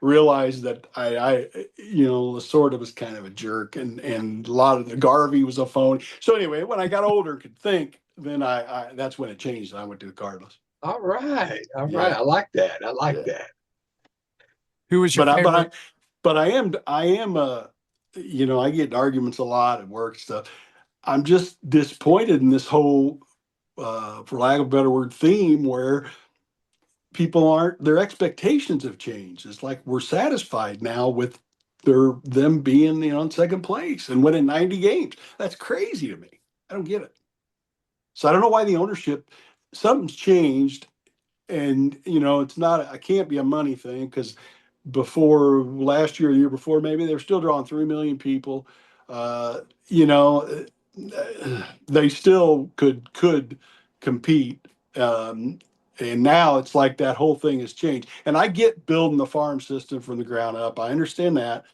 realized that Lasorda was kind of a jerk, and a lot of the Garvey was a phone. So anyway, when I got older and could think, then I that's when it changed. I went to the Cardinals. All right. All Yeah. right. I like that. I like Yeah. that. Who was your favorite? I am I get in arguments a lot at work stuff. I'm just disappointed in this whole, for lack of a better word, theme where their expectations have changed. It's like we're satisfied now with them being in second place and winning 90 games. That's crazy to me. I don't get it. So I don't know why the ownership, something's changed, and it can't be a money thing, because before last year, the year before, maybe they were still drawing 3 million people. Uh, you know, they still could compete. And now it's like that whole thing has changed. And I get building the farm system from the ground up. I understand that.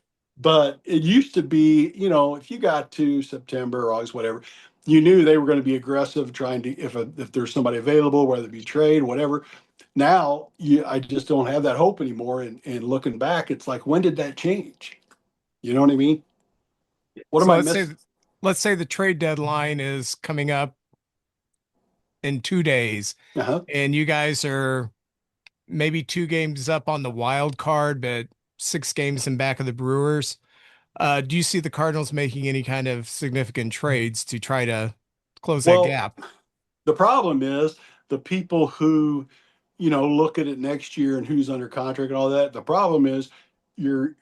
But it used to be, if you got to September or August, whatever, you knew they were going to be aggressive trying to, if there's somebody available, whether it be trade, whatever. Now I just don't have that hope anymore. And looking back, it's like, when did that change? You know what I mean? What am I missing? Let's say the trade deadline is coming up in 2 days, and you guys are maybe 2 games up on the wild card, but 6 games in back of the Brewers. Do you see the Cardinals making any kind of significant trades to try to close that gap? The problem is the people who, look at it next year and who's under contract and all that. The problem is you're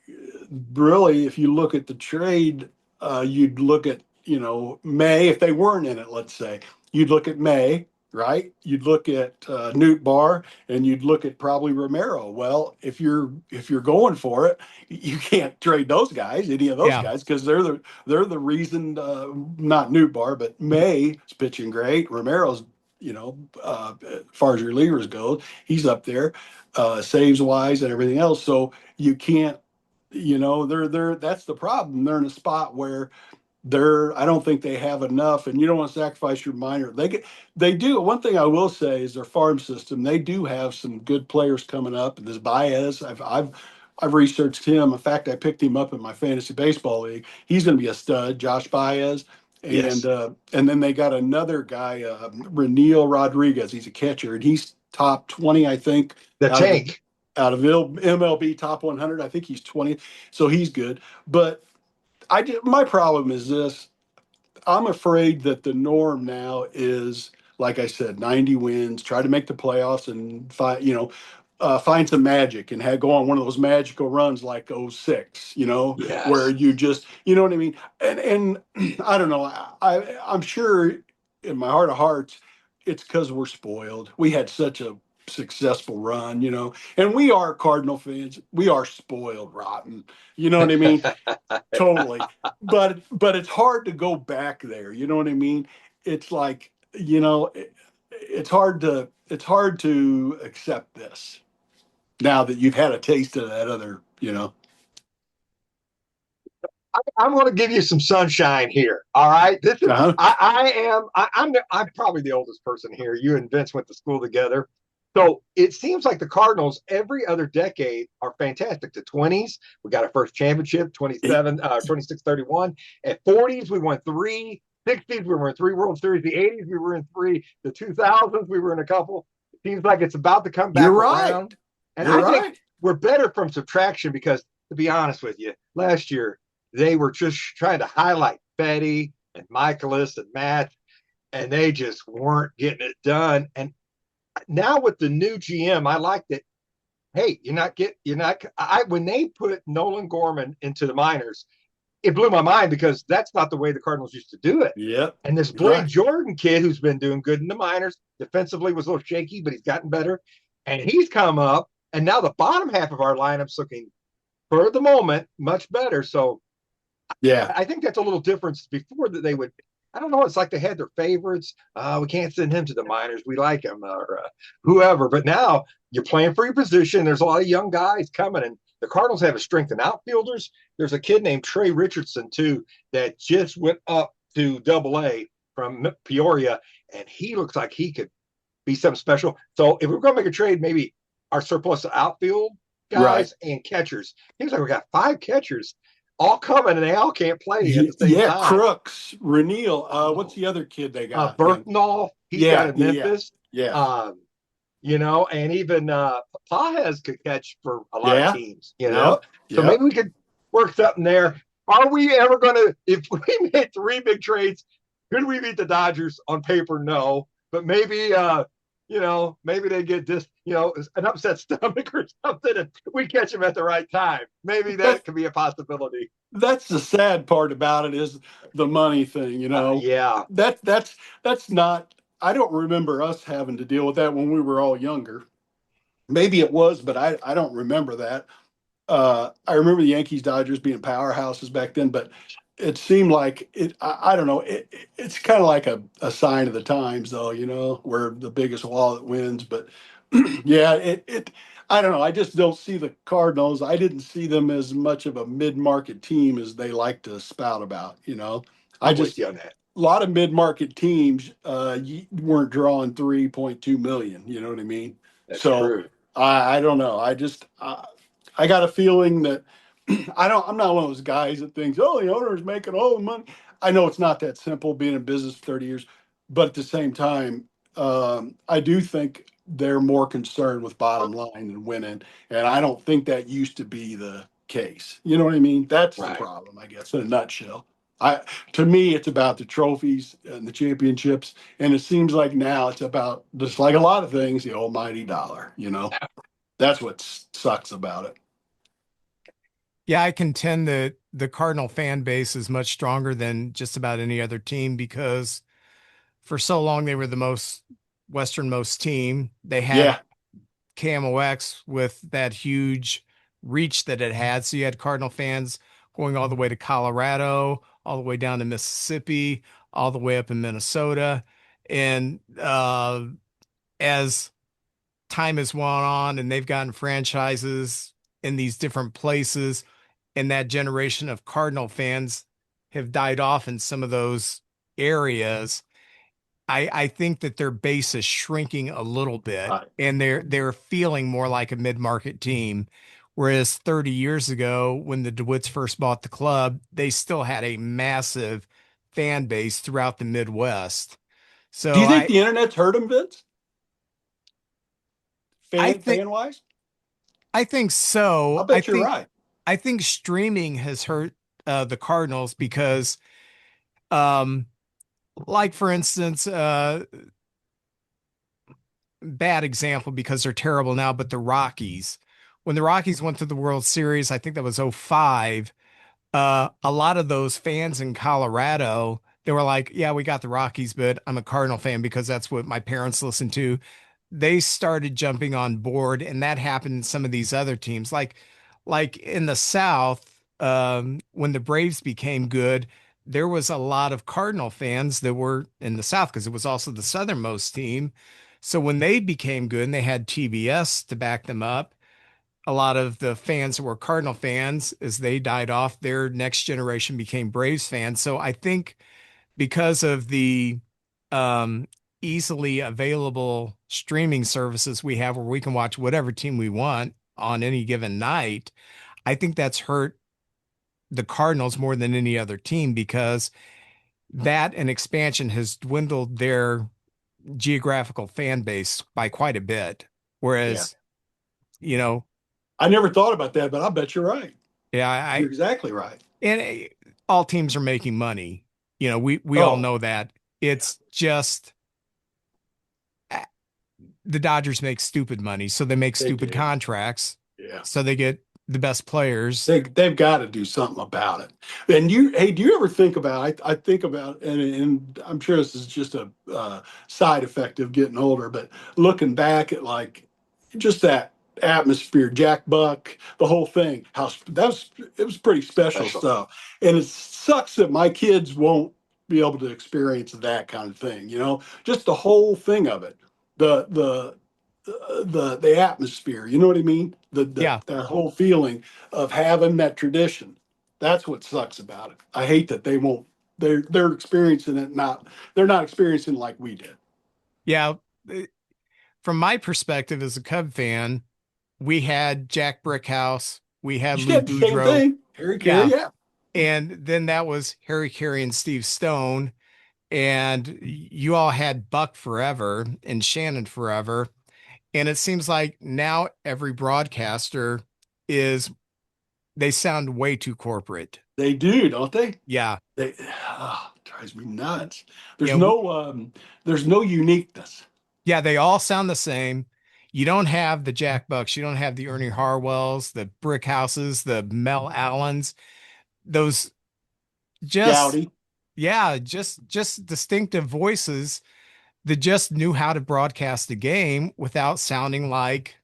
really, if you look at the trade, you'd look at, May, if they weren't in it, let's say, you'd look at May, right? You'd look at Newt Barr, and you'd look at probably Romero. Well, if you're going for it, you can't trade those guys, any of those guys, because they're the reason. Not Newt Barr, but May is pitching great. Romero's, as far as your relievers go, he's up there, saves wise and everything else. So you can't, they're that's the problem. They're in a spot where I don't think they have enough, and you don't want to sacrifice your minor. They do. One thing I will say is their farm system. They do have some good players coming up. This Baez, I've researched him. In fact, I picked him up in my fantasy baseball league. He's going to be a stud, Josh Baez. And Yes. And then they got another guy, Reniel Rodriguez. He's a catcher, and he's top 20, I think. The tank. Out of MLB top 100, I think he's 20. So he's good, but my problem is this. I'm afraid that the norm now is, like I said, 90 wins, try to make the playoffs, and find some magic and go on one of those magical runs like '06, Yes. where you just, you know what I mean? And I don't know. I'm sure in my heart of hearts, it's because we're spoiled. We had such a successful run, and we are Cardinal fans. We are spoiled rotten. You know what I mean? Totally. But it's hard to go back there. You know what I mean? It's like, it's hard to accept this now that you've had a taste of that other, I'm going to give you some sunshine here. All right. This is, I'm probably the oldest person here. You and Vince went to school together. So it seems like the Cardinals every other decade are fantastic. The 20s, we got our first championship, 26-31. At 40s, we won 3. 60s, we were in 3 World Series. The 80s, we were in 3. The 2000s, we were in a couple. It seems like it's about to come back around. And I think we're better from subtraction because, to be honest with you, last year they were just trying to highlight Betty and Michaelis and Matt, and they just weren't getting it done. And now with the new GM, I like that. Hey, when they put Nolan Gorman into the minors, it blew my mind because that's not the way the Cardinals used to do it. Yep. And this Blake Jordan kid who's been doing good in the minors, defensively was a little shaky, but he's gotten better. And he's come up, and now the bottom half of our lineup's looking, for the moment, much better. So yeah, I think that's a little difference. Before that they would, I don't know, it's like they had their favorites. We can't send him to the minors. We like him, or whoever. But now you're playing for your position. There's a lot of young guys coming, and the Cardinals have a strength in outfielders. There's a kid named Trey Richardson, too, that just went up to AA from Peoria, and he looks like he could be something special. So if we're going to make a trade, maybe our surplus outfield guys and catchers. Seems like we got 5 catchers all coming, and they all can't play at the same time. Crooks, Reneel. What's the other kid they got? Berthnall, he's down in Memphis. Yeah. You know, and even Pajes could catch for a lot of teams, you know. So maybe we could work something there. Are we ever going to, if we made 3 big trades, could we beat the Dodgers on paper? No. But maybe, you know, maybe they get this, you know, an upset stomach or something, and we catch them at the right time. Maybe that could be a possibility. That's the sad part about it, is the money thing, you know. That's not, I don't remember us having to deal with that when we were all younger. Maybe it was, but I don't remember that. I remember the Yankees, Dodgers being powerhouses back then, but it seemed like it. I don't know. It's kind of like a sign of the times, though. You know, where the biggest wallet wins. But yeah, I don't know. I just don't see the Cardinals. I didn't see them as much of a mid-market team as they like to spout about. You know, I'm with you on that. A lot of mid-market teams weren't drawing 3.2 million. You know what I mean? That's true. I don't know. I got a feeling that I'm not one of those guys that thinks, oh, the owner's making all the money. I know it's not that simple being in business for 30 years, but at the same time, I do think they're more concerned with bottom line than winning. And I don't think that used to be the case. You know what I mean? That's the problem, I guess, in a nutshell. To me, it's about the trophies and the championships. And it seems like now it's about, just like a lot of things, the almighty dollar, you know? That's what sucks about it. Yeah, I contend that the Cardinal fan base is much stronger than just about any other team, because for so long they were the westernmost team. They had KMOX with that huge reach that it had. So you had Cardinal fans going all the way to Colorado, all the way down to Mississippi, all the way up in Minnesota. And as time has gone on and they've gotten franchises in these different places, and that generation of Cardinal fans have died off in some of those areas, I think that their base is shrinking a little bit, and they're feeling more like a mid-market team. Whereas 30 years ago, when the DeWitts first bought the club, they still had a massive fan base throughout the Midwest. So do you think the internet's hurt them, Vince? Fan-wise? I think so. I bet you're right. I think streaming has hurt the Cardinals because, like, for instance, bad example because they're terrible now, but the Rockies. When the Rockies went to the World Series, I think that was 2005, a lot of those fans in Colorado, they were like, yeah, we got the Rockies, but I'm a Cardinal fan because that's what my parents listened to. They started jumping on board, and that happened in some of these other teams. Like in the South, when the Braves became good, there was a lot of Cardinal fans that were in the South because it was also the southernmost team. So when they became good and they had TBS to back them up, a lot of the fans that were Cardinal fans, as they died off, their next generation became Braves fans. So I think because of the easily available streaming services we have, where we can watch whatever team we want on any given night, I think that's hurt the Cardinals more than any other team, because that and expansion has dwindled their geographical fan base by quite a bit. Whereas, you know, I never thought about that, but I bet you're right. Yeah, you're exactly right. And all teams are making money. You know, we all know that. It's just the Dodgers make stupid money, so they make stupid contracts. Yeah. So they get the best players. They've got to do something about it. And do you ever think about, I think about, and I'm sure this is just a side effect of getting older, but looking back at like just that atmosphere, Jack Buck, the whole thing, it was pretty special stuff. And it sucks that my kids won't be able to experience that kind of thing, you know, just the whole thing of it, the atmosphere, you know what I mean? That whole feeling of having that tradition. That's what sucks about it. I hate that they're experiencing it. They're not experiencing like we did. Yeah. from my perspective as a Cub fan, we had Jack Brickhouse, we had You Lou said the same Boudreaux, thing. Harry Carey, yeah. and then that was Harry Carey and Steve Stone, and you all had Buck forever and Shannon forever. And it seems like now every broadcaster they sound way too corporate. They do, don't they? Yeah. It drives me nuts. Yeah. There's no uniqueness. Yeah, they all sound the same. You don't have the Jack Bucks, you don't have the Ernie Harwells, the Brickhouses, the Mel Allens, those just Gowdy. yeah, just distinctive voices that just knew how to broadcast the game without sounding like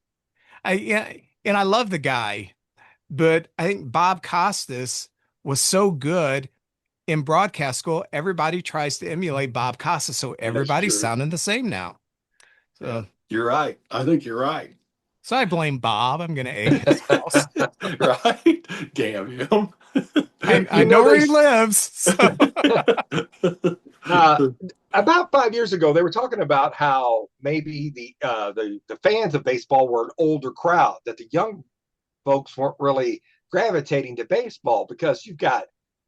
yeah, and I love the guy, but I think Bob Costas was so good in broadcast school. Everybody tries to emulate Bob Costas, so everybody's true. sounding the same now. So You're right. I think you're right. so I blame Bob. I'm going to egg his house. Right? Damn him. I know where he lives. So. About 5 years ago, they were talking about how maybe the fans of baseball were an older crowd, that the young folks weren't really gravitating to baseball because you've got,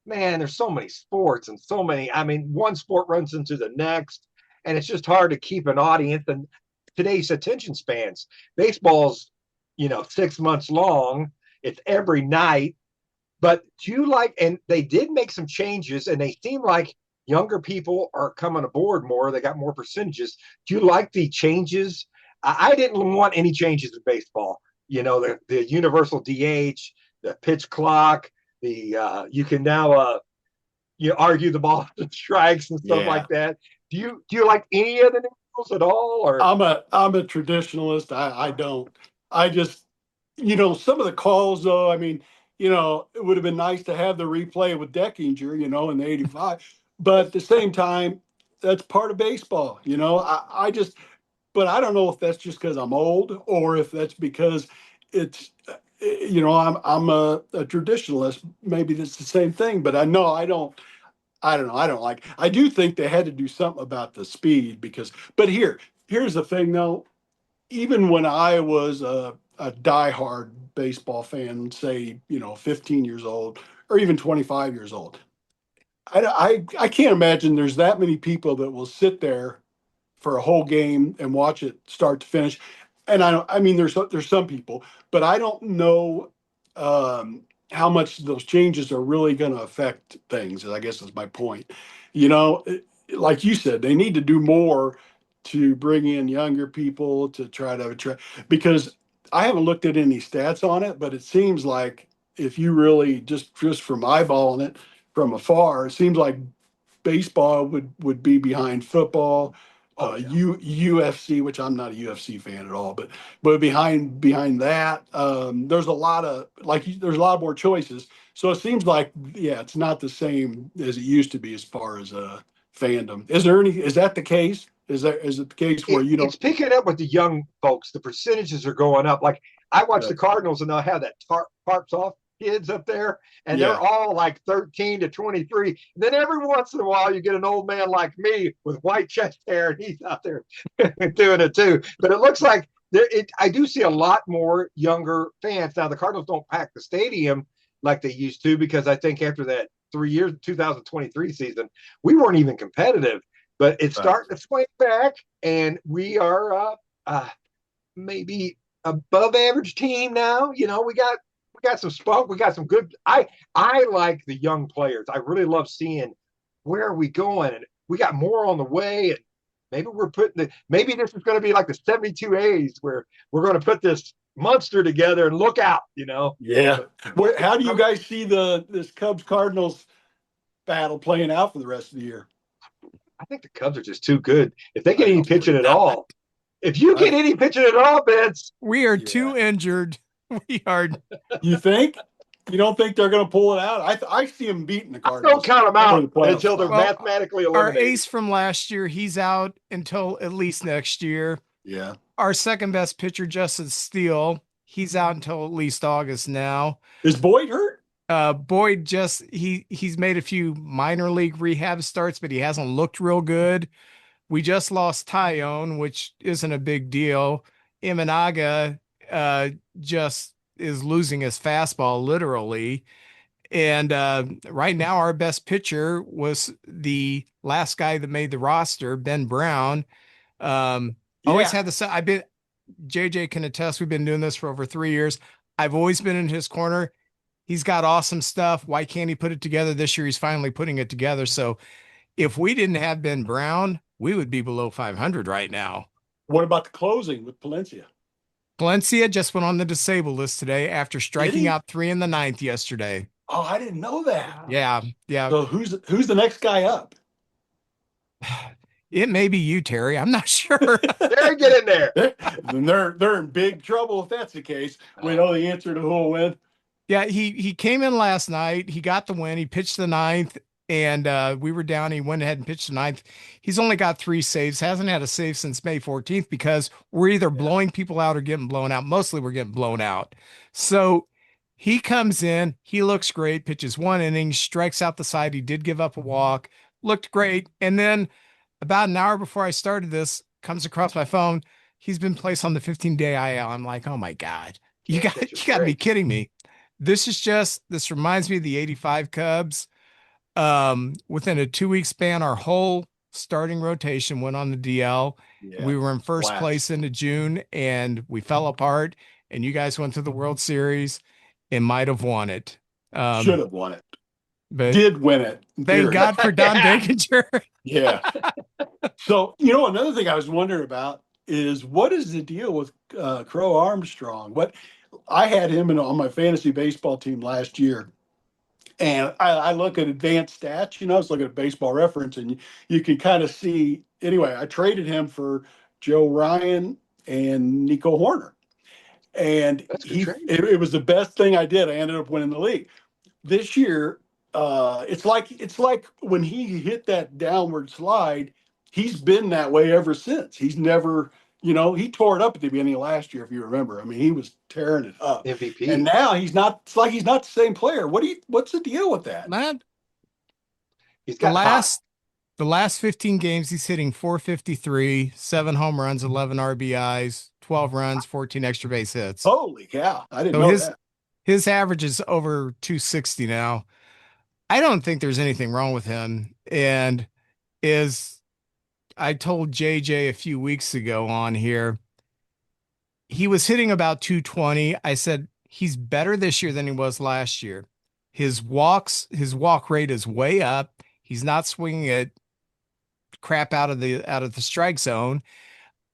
man, there's so many sports and so many. I mean, one sport runs into the next, and it's just hard to keep an audience. And today's attention spans, baseball's 6 months long. It's every night. But do you like? And they did make some changes, and they seem like younger people are coming aboard more. They got more percentages. Do you like the changes? I didn't want any changes in baseball. The universal DH, the pitch clock, you can now argue the ball strikes and stuff like that. Do you like any of the new rules at all? Or I'm a traditionalist. I don't. I just some of the calls though. I mean, it would have been nice to have the replay with Deckinger, in the '85. But at the same time, that's part of baseball. I just, but I don't know if that's just because I'm old or if that's because it's, I'm a traditionalist. Maybe that's the same thing. But I know I don't know. I don't like. I do think they had to do something about the speed But here's the thing though. Even when I was a diehard baseball fan, say 15 years old or even 25 years old. I can't imagine there's that many people that will sit there for a whole game and watch it start to finish. And I mean, there's some people, but I don't know how much those changes are really going to affect things. I guess is my point. Like you said, they need to do more to bring in younger people to try to attract. Because I haven't looked at any stats on it, but it seems like if you really just from eyeballing it from afar, it seems like baseball would be behind football, UFC, which I'm not a UFC fan at all, but behind that, there's a lot of there's a lot more choices. So it seems like it's not the same as it used to be as far as fandom. Is that the case? Is it the case where it's picking up with the young folks? The percentages are going up. Like I watch the Cardinals, and they'll have that tarps off kids up there, and they're all like 13 to 23. And then every once in a while, you get an old man like me with white chest hair, and he's out there doing it too. But it looks like I do see a lot more younger fans now. The Cardinals don't pack the stadium like they used to because I think after that 3 years, 2023 season, we weren't even competitive. But it's starting to swing back, and we are maybe above average team now. We got some spunk. We got some good. I like the young players. I really love seeing where are we going, and we got more on the way. And maybe maybe this is going to be like the 72 A's where we're going to put this monster together and look out. Yeah. How do you guys see this Cubs Cardinals battle playing out for the rest of the year? I think the Cubs are just too good. If they get any pitching at all, if you get any pitching at all, Vince, we are too injured. We are. You think? You don't think they're going to pull it out? I see them beating the Cardinals. Don't count them out until they're mathematically eliminated. Our ace from last year, he's out until at least next year. Yeah. Our second best pitcher, Justin Steele, he's out until at least August now. Is Boyd hurt? Boyd he's made a few minor league rehab starts, but he hasn't looked real good. We just lost Tyone, which isn't a big deal. Imanaga just is losing his fastball literally. And right now, our best pitcher was the last guy that made the roster, Ben Brown. Always had the. I've been. JJ can attest. We've been doing this for over 3 years. I've always been in his corner. He's got awesome stuff. Why can't he put it together this year? He's finally putting it together. So if we didn't have Ben Brown, we would be below 500 right now. What about the closing with Palencia? Palencia just went on the disabled list today after striking out 3 in the 9th yesterday. Oh, I didn't know that. Yeah. So who's the next guy up? It may be you, Terry. I'm not sure. Terry, get in there. Then they're in big trouble if that's the case. We know the answer to who will win. Yeah, he came in last night. He got the win. He pitched the 9th, and we were down. He went ahead and pitched the 9th. He's only got 3 saves. Hasn't had a save since May 14th because we're either blowing people out or getting blown out. Mostly we're getting blown out. So he comes in. He looks great. Pitches 1 inning, strikes out the side. He did give up a walk. Looked great. And then about an hour before I started this, comes across my phone. He's been placed on the 15-day IL. I'm like, oh my God, you got to be kidding me. This reminds me of the 85 Cubs. Within a 2-week span, our whole starting rotation went on the DL. Yeah, we were in first place into June and we fell apart, and you guys went to the World Series and might have won it. Should have won it. But did win it. Thank God for Don Bankinger. Yeah. So, another thing I was wondering about is what is the deal with Crow Armstrong? I had him on my fantasy baseball team last year, and I look at advanced stats. I was looking at Baseball Reference, and you can kind of see. Anyway, I traded him for Joe Ryan and Nico Horner, and it was the best thing I did. I ended up winning the league this year. It's like when he hit that downward slide, he's been that way ever since. He's never, he tore it up at the beginning of last year, if you remember. I mean, he was tearing it up. MVP. And now he's not, it's like he's not the same player. What's the deal with that? Man, he's got the last 15 games, he's hitting 453, 7 home runs, 11 RBIs, 12 runs, 14 extra base hits. Holy cow. I didn't know that. His average is over 260 now. I don't think there's anything wrong with him. And I told JJ a few weeks ago on here, he was hitting about 220. I said, he's better this year than he was last year. His walk rate is way up. He's not swinging it crap out of the strike zone.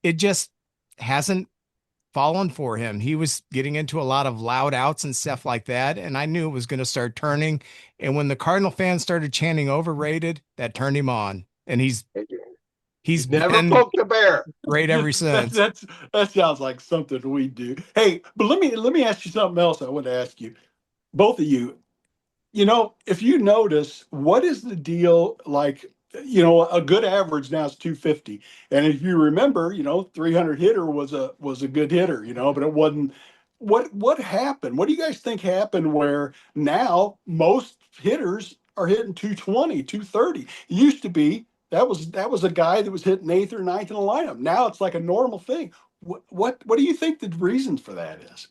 It just hasn't fallen for him. He was getting into a lot of loud outs and stuff like that, and I knew it was going to start turning. And when the Cardinal fans started chanting overrated, that turned him on. And he's never poked a bear. Great ever since. That sounds like something we do. Hey, but let me ask you something else. I want to ask you, both of you. If you notice, what is the deal like? A good average now is 250. And if you remember, 300 hitter was a good hitter, but it wasn't. What happened? What do you guys think happened where now most hitters are hitting 220, 230? It used to be that was a guy that was hitting 8th or 9th in a lineup. Now it's like a normal thing. What do you think the reasons for that is?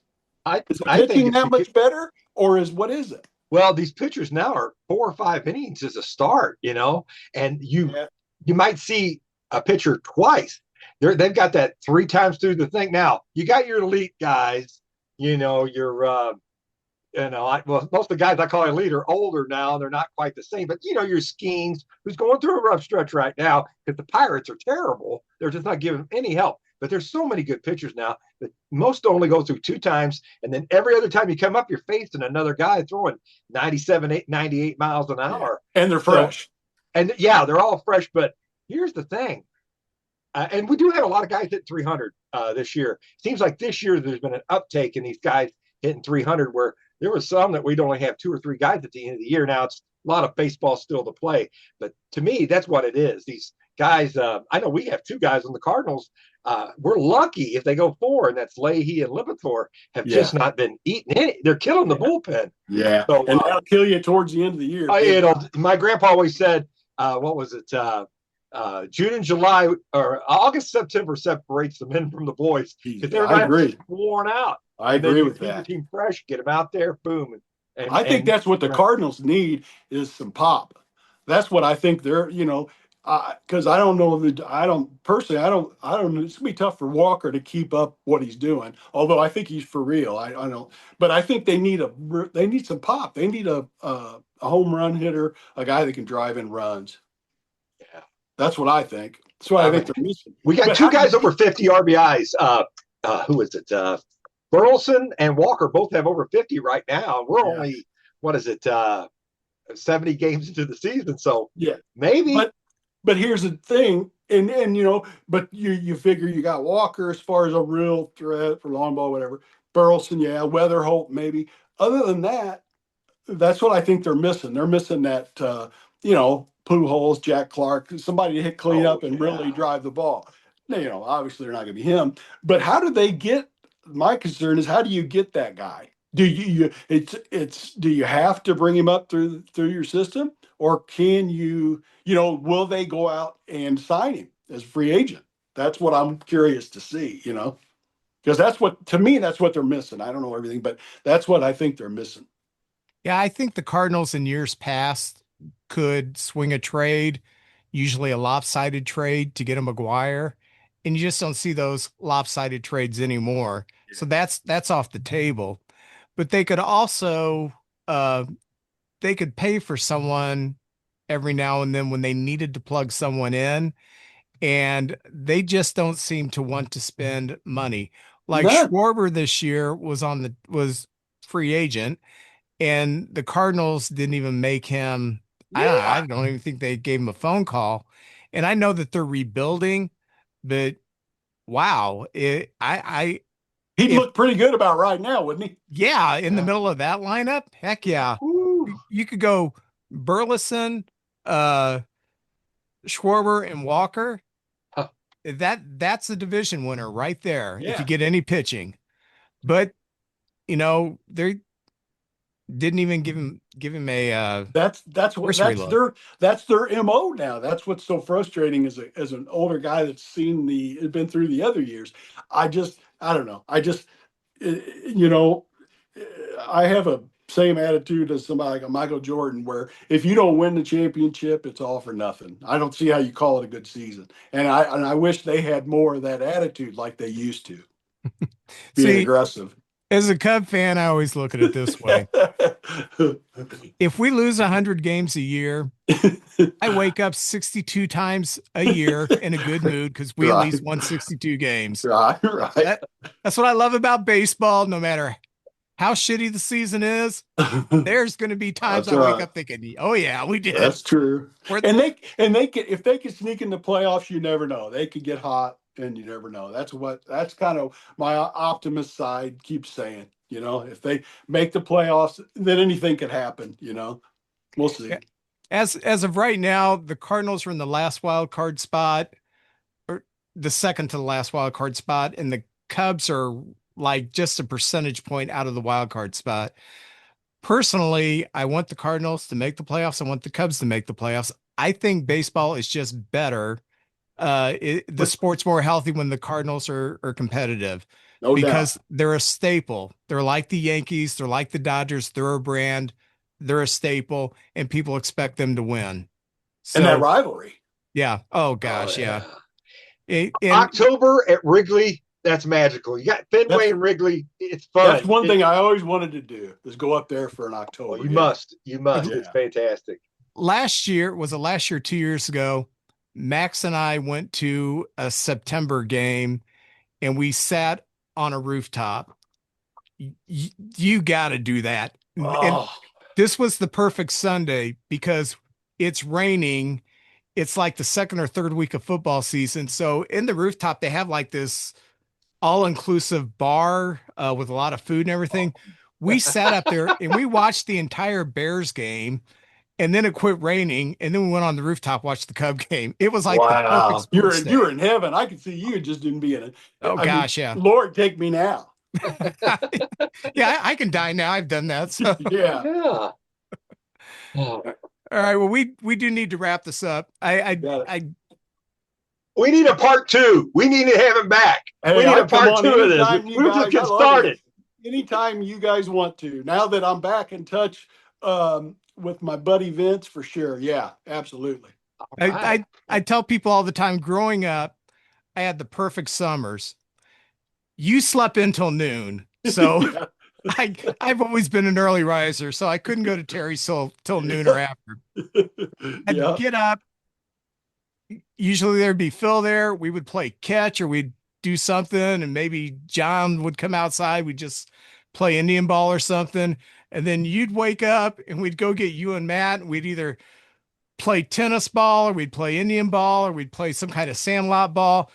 Is pitching that much better, or what is it? Well, these pitchers now are 4 or 5 innings as a start, and you might see a pitcher twice. They've got that 3 times through the thing. Now you got your elite guys, most of the guys I call elite are older now. They're not quite the same, but your Skeens, who's going through a rough stretch right now because the Pirates are terrible. They're just not giving any help. But there's so many good pitchers now that most only go through 2 times. And then every other time you come up, you're facing another guy throwing 97, 98 miles an hour. And they're fresh. They're all fresh. But here's the thing. And we do have a lot of guys hitting 300 this year. Seems like this year there's been an uptake in these guys hitting 300 where there was some that we'd only have 2 or 3 guys at the end of the year. Now it's a lot of baseball still to play. But to me, that's what it is. These guys, I know we have 2 guys on the Cardinals. We're lucky if they go 4, and that's Leahy and Lipitor have just not been eating any. They're killing the bullpen. Yeah, so, and that'll kill you towards the end of the year. My grandpa always said, what was it? June and July or August, September separates the men from the boys because I agree. Worn out. I agree with that. Keep the team fresh, get them out there, boom. I think that's what the Cardinals need is some pop. That's what I think they're, because I don't know I don't know. It's gonna be tough for Walker to keep up what he's doing. Although I think he's for real. I don't, but I think they need some pop. They need a home run hitter, a guy that can drive in runs. Yeah, that's what I think. That's what I think they're missing. We got two guys over 50 RBIs. Who is it? Burleson and Walker both have over 50 right now. We're only, 70 games into the season. So maybe. But here's the thing, and but you figure you got Walker as far as a real threat for long ball, whatever. Burleson, Weatherholt, maybe. Other than that, that's what I think they're missing. They're missing that, Pujols, Jack Clark, somebody to hit clean up and really drive the ball. Now, obviously they're not going to be him, but how do they get? My concern is how do you get that guy? Do you have to bring him up through your system, or can you will they go out and sign him as a free agent? That's what I'm curious to see, because that's what they're missing. I don't know everything, but that's what I think they're missing. Yeah, I think the Cardinals in years past could swing a trade, usually a lopsided trade to get a McGuire, and you just don't see those lopsided trades anymore. Yeah. So that's off the table. But they could also they could pay for someone every now and then when they needed to plug someone in, and they just don't seem to want to spend money. Like Schwarber this year was free agent, and the Cardinals didn't even make him. I don't even think they gave him a phone call. And I know that they're rebuilding, but wow, he'd look pretty good about right now, wouldn't he? Yeah, in the middle of that lineup, heck yeah. Ooh. You could go Burleson, Schwarber, and Walker. Huh. That's a division winner right there. Yeah. If you get any pitching, but they didn't even give him a. That's their MO now. That's what's so frustrating as an older guy that's been through the other years. I don't know. I have a same attitude as somebody like a Michael Jordan, where if you don't win the championship, it's all for nothing. I don't see how you call it a good season. And I wish they had more of that attitude like they used to. Being aggressive. As a Cub fan, I always look at it this way. If we lose 100 games a year, I wake up 62 times a year in a good mood because we at least won 62 games. Right. That's what I love about baseball. No matter how shitty the season is, there's going to be times I wake up thinking, "Oh yeah, we did." That's true. And they can, if they can sneak in the playoffs, you never know. They could get hot. And you never know. That's kind of my optimist side keeps saying, if they make the playoffs, then anything could happen, we'll see. As of right now, the Cardinals are in the last wild card spot, or the second to the last wild card spot. And the Cubs are like just a percentage point out of the wild card spot. Personally, I want the Cardinals to make the playoffs. I want the Cubs to make the playoffs. I think baseball is just better. The sport's more healthy when the Cardinals are competitive, because they're a staple. They're like the Yankees. They're like the Dodgers. They're a brand. They're a staple, and people expect them to win. So, and that rivalry. Yeah. Oh gosh. Yeah. October at Wrigley. That's magical. You got Fenway and Wrigley. It's fun. That's one thing I always wanted to do, is go up there for an October. Well, you must. Yeah. It's fantastic. Last year, 2 years ago, Max and I went to a September game, and we sat on a rooftop. You got to do that. Oh. And this was the perfect Sunday because it's raining. It's like the second or third week of football season. So in the rooftop, they have like this all-inclusive bar with a lot of food and everything. We sat up there and we watched the entire Bears game. And then it quit raining, and then we went on the rooftop, watched the Cub game. It was like, wow, you're in heaven. I could see you just didn't be in it. Yeah. Lord, take me now. Yeah, I can die now. I've done that. So yeah. All right. Well, we do need to wrap this up. I We need a part 2. We need to have him back. Hey, we need I'll a part come 2 on of this. anytime you We'll guys. just get I love started. it. Anytime you guys want to. Now that I'm back in touch with my buddy Vince, for sure. Yeah, absolutely. I tell people all the time, growing up, I had the perfect summers. You slept until noon. So Yeah. I've always been an early riser, so I couldn't go to Terry's till noon or after. I'd Yeah. get up. Usually there'd be Phil there. We would play catch or we'd do something, and maybe John would come outside. We'd just play Indian ball or something. And then you'd wake up and we'd go get you and Matt. And we'd either play tennis ball or we'd play Indian ball or we'd play some kind of sandlot ball.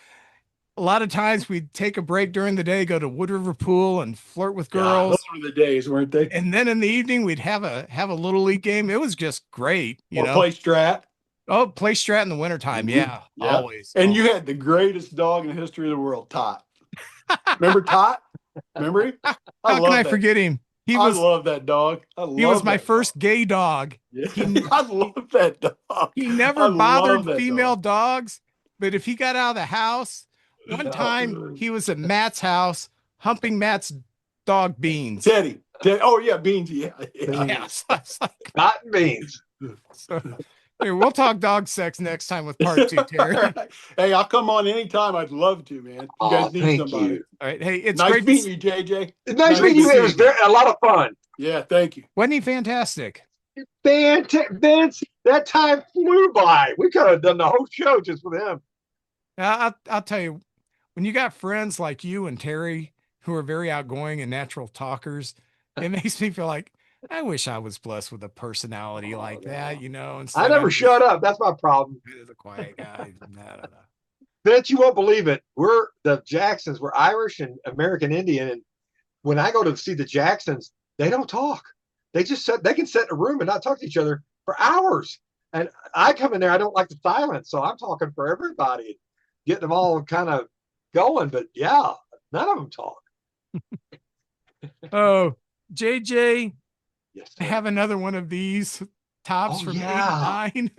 A lot of times we'd take a break during the day, go to Wood River Pool and flirt with Yeah, girls. those were the days, weren't they? And then in the evening we'd have a little league game. It was just great, you Or know. play strat. Oh, play strat in the wintertime. Mhm. Yeah, Yeah. always. And you had the greatest dog in the history of the world, Tot. Remember Tot? Remember him? How can I forget him? I love that dog. He was my first gay dog. Yeah. I love that dog. He never I love bothered that female dog. dogs, but if he got out of the house, one time he was at Matt's house humping Matt's dog Beans. Teddy. Oh yeah, Beans. Yeah. Yeah, so I was like, Cotton beans. so, here, we'll talk dog sex next time with part 2, Terry. All Hey, I'll come on anytime. I'd love to, man. You guys need thank somebody. you. right. Hey, it's Nice great. meeting you, JJ. Nice meeting you. to It was see you. a lot of fun. Yeah, thank you. Wasn't he fantastic? Vince, that time flew by. We could have done the whole show just with him. I'll tell you, when you got friends like you and Terry who are very outgoing and natural talkers, it makes me feel like I wish I was blessed with a personality like that, you know. I never shut up. That's my problem. The quiet guy. No. Vince, you won't believe it. We're the Jacksons. We're Irish and American Indian. And when I go to see the Jacksons, they don't talk. They just they can sit in a room and not talk to each other for hours. And I come in there, I don't like the silence. So I'm talking for everybody, getting them all kind of going. But yeah, none of them talk. Oh, JJ, Yes, I sir. have another one of these tops from yeah. 89.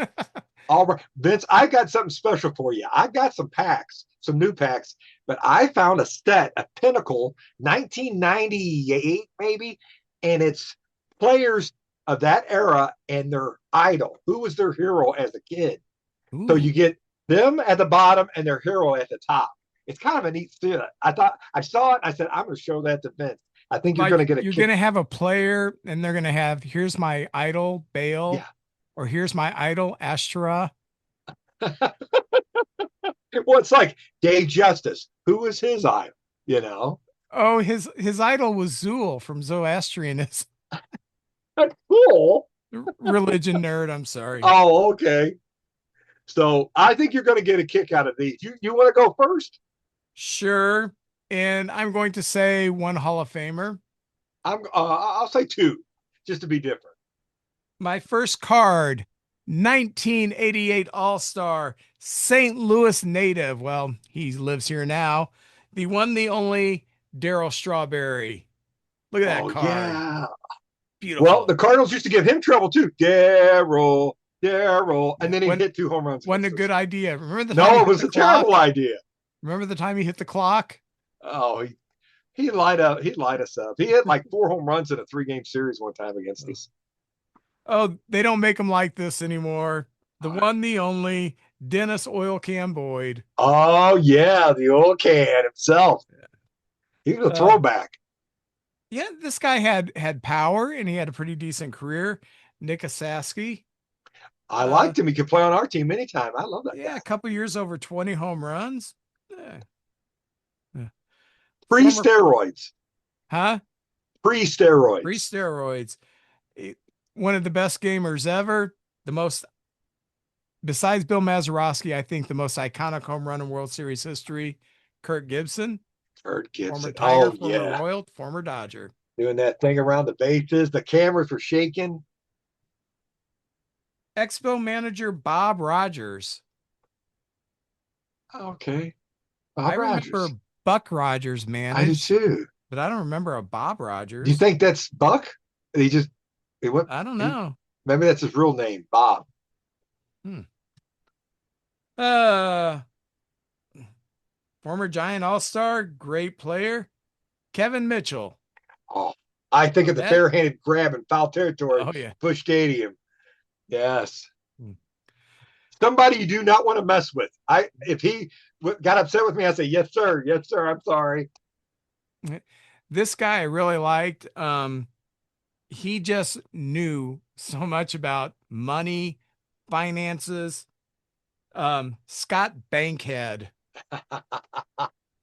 All right, Vince, I got something special for you. I got some packs, some new packs, but I found a set, a Pinnacle, 1998 maybe, and it's players of that era and their idol. Who was their hero as a kid? Ooh. So you get them at the bottom and their hero at the top. It's kind of a neat set. I saw it. I said, I'm going to show that to Vince. I think you're going to get a You're kick. going to have a player and they're going to have, here's my idol, Bale, Yeah. or here's my idol, Ashtra. Well, it's like Dave Justice. Who was his idol? You know? Oh, his idol was Zool from Zoroastrianism. That's cool. Religion nerd, I'm sorry. Oh, okay. So I think you're going to get a kick out of these. You want to go first? Sure. And I'm going to say one Hall of Famer. I'll say 2, just to be different. My first card, 1988 All-Star, St. Louis native. Well, he lives here now. The one, the only Darryl Strawberry. Look at that card. Yeah. Beautiful. Well, the Cardinals used to give him trouble too. Darryl, and then he hit 2 home runs. Wasn't a good idea. Remember the No, it was a terrible idea. Remember the time he hit the clock? Oh, he'd light us up. He hit like 4 home runs in a 3-game series one time against us. Oh, they don't make him like this anymore. The one, the only Dennis Oil Can Boyd. Oh yeah, the old can himself. He was a throwback. Yeah, this guy had power and he had a pretty decent career. Nick Asaski. I liked him. He could play on our team anytime. I love that Yeah, guy. a couple years over 20 home runs. Yeah. Free steroids. Huh? Free steroids. Free steroids. One of the best gamers ever. The most, besides Bill Mazeroski, I think the most iconic home run in World Series history, Kirk Gibson. Kurt Former Gibson. Tiger, Oh, former yeah. Royal, former Dodger. Doing that thing around the bases. The cameras were shaking. Expo manager Bob Rogers. Okay. I Bob Rogers. remember Buck Rogers, man. I do too. But I don't remember a Bob Rogers. Do you think that's Buck? He went. I don't know. Maybe that's his real name, Bob. Former Giant All-Star, great player, Kevin Mitchell. Oh, I think of the That- fair-handed grab in foul territory, Oh, yeah. Busch Stadium. Yes. Hmm. Somebody you do not want to mess with. If he got upset with me, I'd say, yes, sir. Yes, sir. I'm sorry. This guy I really liked. He just knew so much about money, finances. Scott Bankhead. I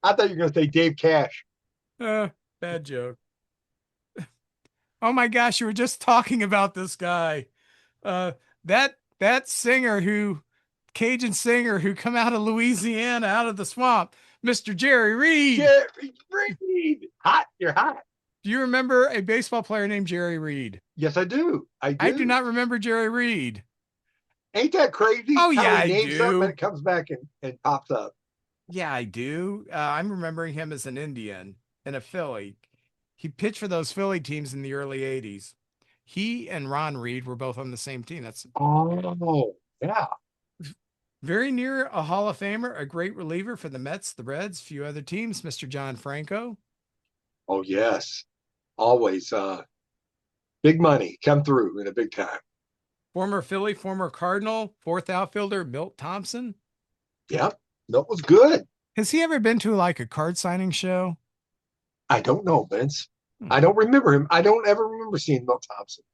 thought you were going to say Dave Cash. Bad joke. Oh my gosh, you were just talking about this guy. That singer Cajun singer who come out of Louisiana, out of the swamp, Mr. Jerry Reed. Jerry Reed. Hot. You're hot. Do you remember a baseball player named Jerry Reed? Yes, I do. I do not remember Jerry Reed. Ain't that crazy? Oh, yeah, How he I names do. something and it comes back and pops up. Yeah, I do. I'm remembering him as an Indian and a Philly. He pitched for those Philly teams in the early 80s. He and Ron Reed were both on the same team. That's yeah. very near a Hall of Famer, a great reliever for the Mets, the Reds, a few other teams, Mr. John Franco. Oh, yes. Always big money come through in a big time. Former Philly, former Cardinal, fourth outfielder, Milt Thompson. Yep. That was good. Has he ever been to like a card signing show? I don't know, Vince. I don't remember him. I don't ever remember seeing Milt Thompson.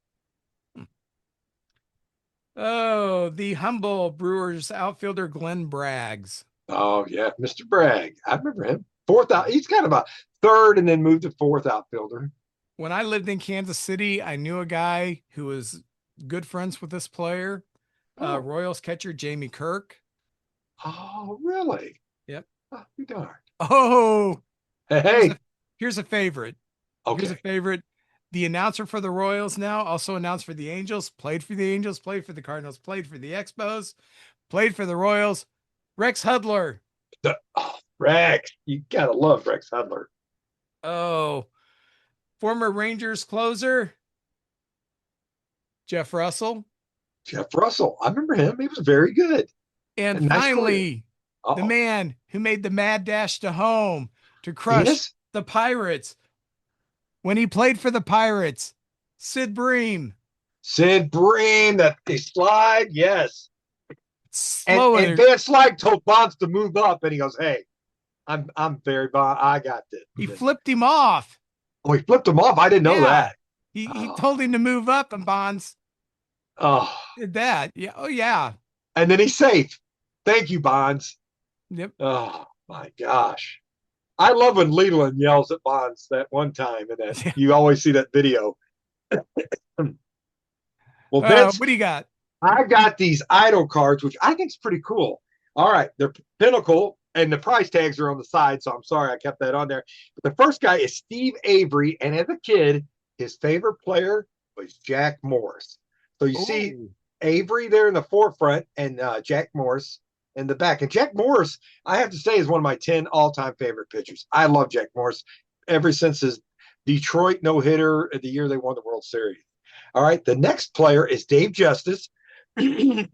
Oh, the humble Brewers outfielder, Glenn Braggs. Oh, yeah. Mr. Bragg. I remember him. Fourth out. He's kind of a third and then moved to fourth outfielder. When I lived in Kansas City, I knew a guy who was good friends with this player, Royals catcher Jamie Kirk. Oh, really? Yep. Oh, you darn. Oh, Hey. Here's a favorite. Okay. Here's a favorite. The announcer for the Royals now also announced for the Angels, played for the Angels, played for the Cardinals, played for the Expos, played for the Royals. Rex Hudler. Rex. You got to love Rex Hudler. Oh, former Rangers closer, Jeff Russell. Jeff Russell. I remember him. He was very good. And nice finally, the man who made the mad dash to home to crush the Pirates. When he played for the Pirates, Sid Bream. Sid Bream, that they slide, yes. And Van Slyke told Bonds to move up, and he goes, "Hey, I'm very Bond. I got this." He flipped him off. Oh, he flipped him off. I didn't know that. He told him to move up, and Bonds did that. Yeah. Oh, yeah. And then he's safe. Thank you, Bonds. Yep. Oh my gosh. I love when Leland yells at Bonds that one time, and that you always see that video. Well, Vince, what do you got? I got these idol cards, which I think is pretty cool. All right, they're Pinnacle, and the price tags are on the side, so I'm sorry I kept that on there. But the first guy is Steve Avery, and as a kid, his favorite player was Jack Morris. So you see Avery there in the forefront, and Jack Morris in the back. And Jack Morris, I have to say, is one of my 10 all-time favorite pitchers. I love Jack Morris ever since his Detroit no-hitter the year they won the World Series. All right, the next player is Dave Justice. And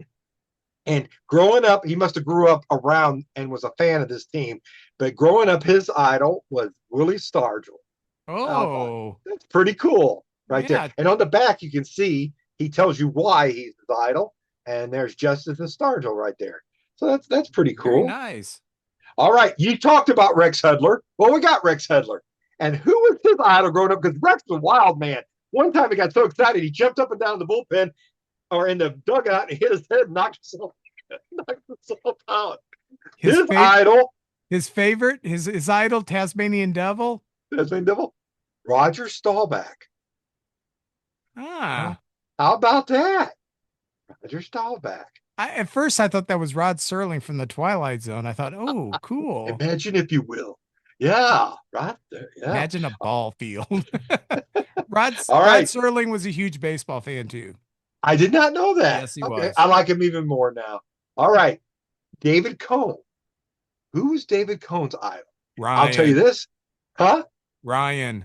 growing up, he must have grew up around and was a fan of this team. But growing up, his idol was Willie Stargell. Oh, that's pretty cool right there. And on the back, you can see he tells you why he's his idol. And there's Justice and Stargell right there. So that's pretty cool. Very nice. All right, you talked about Rex Hudler. Well, we got Rex Hudler. And who was his idol growing up? Because Rex was a wild man. One time he got so excited, he jumped up and down the bullpen or in the dugout and hit his head and knocked himself out. His idol. His favorite, his idol, Tasmanian Devil. Tasmanian Devil. Roger Staubach. Ah. How about that? Roger Staubach. At first, I thought that was Rod Serling from the Twilight Zone. I thought, oh, cool. Imagine if you will. Yeah, right there. Yeah. Imagine a ball field. Rod Serling was a huge baseball fan, too. I did not know that. Yes, he was. I like him even more now. All right. David Cone. Who was David Cone's idol? Ryan. I'll tell you this. Huh? Ryan.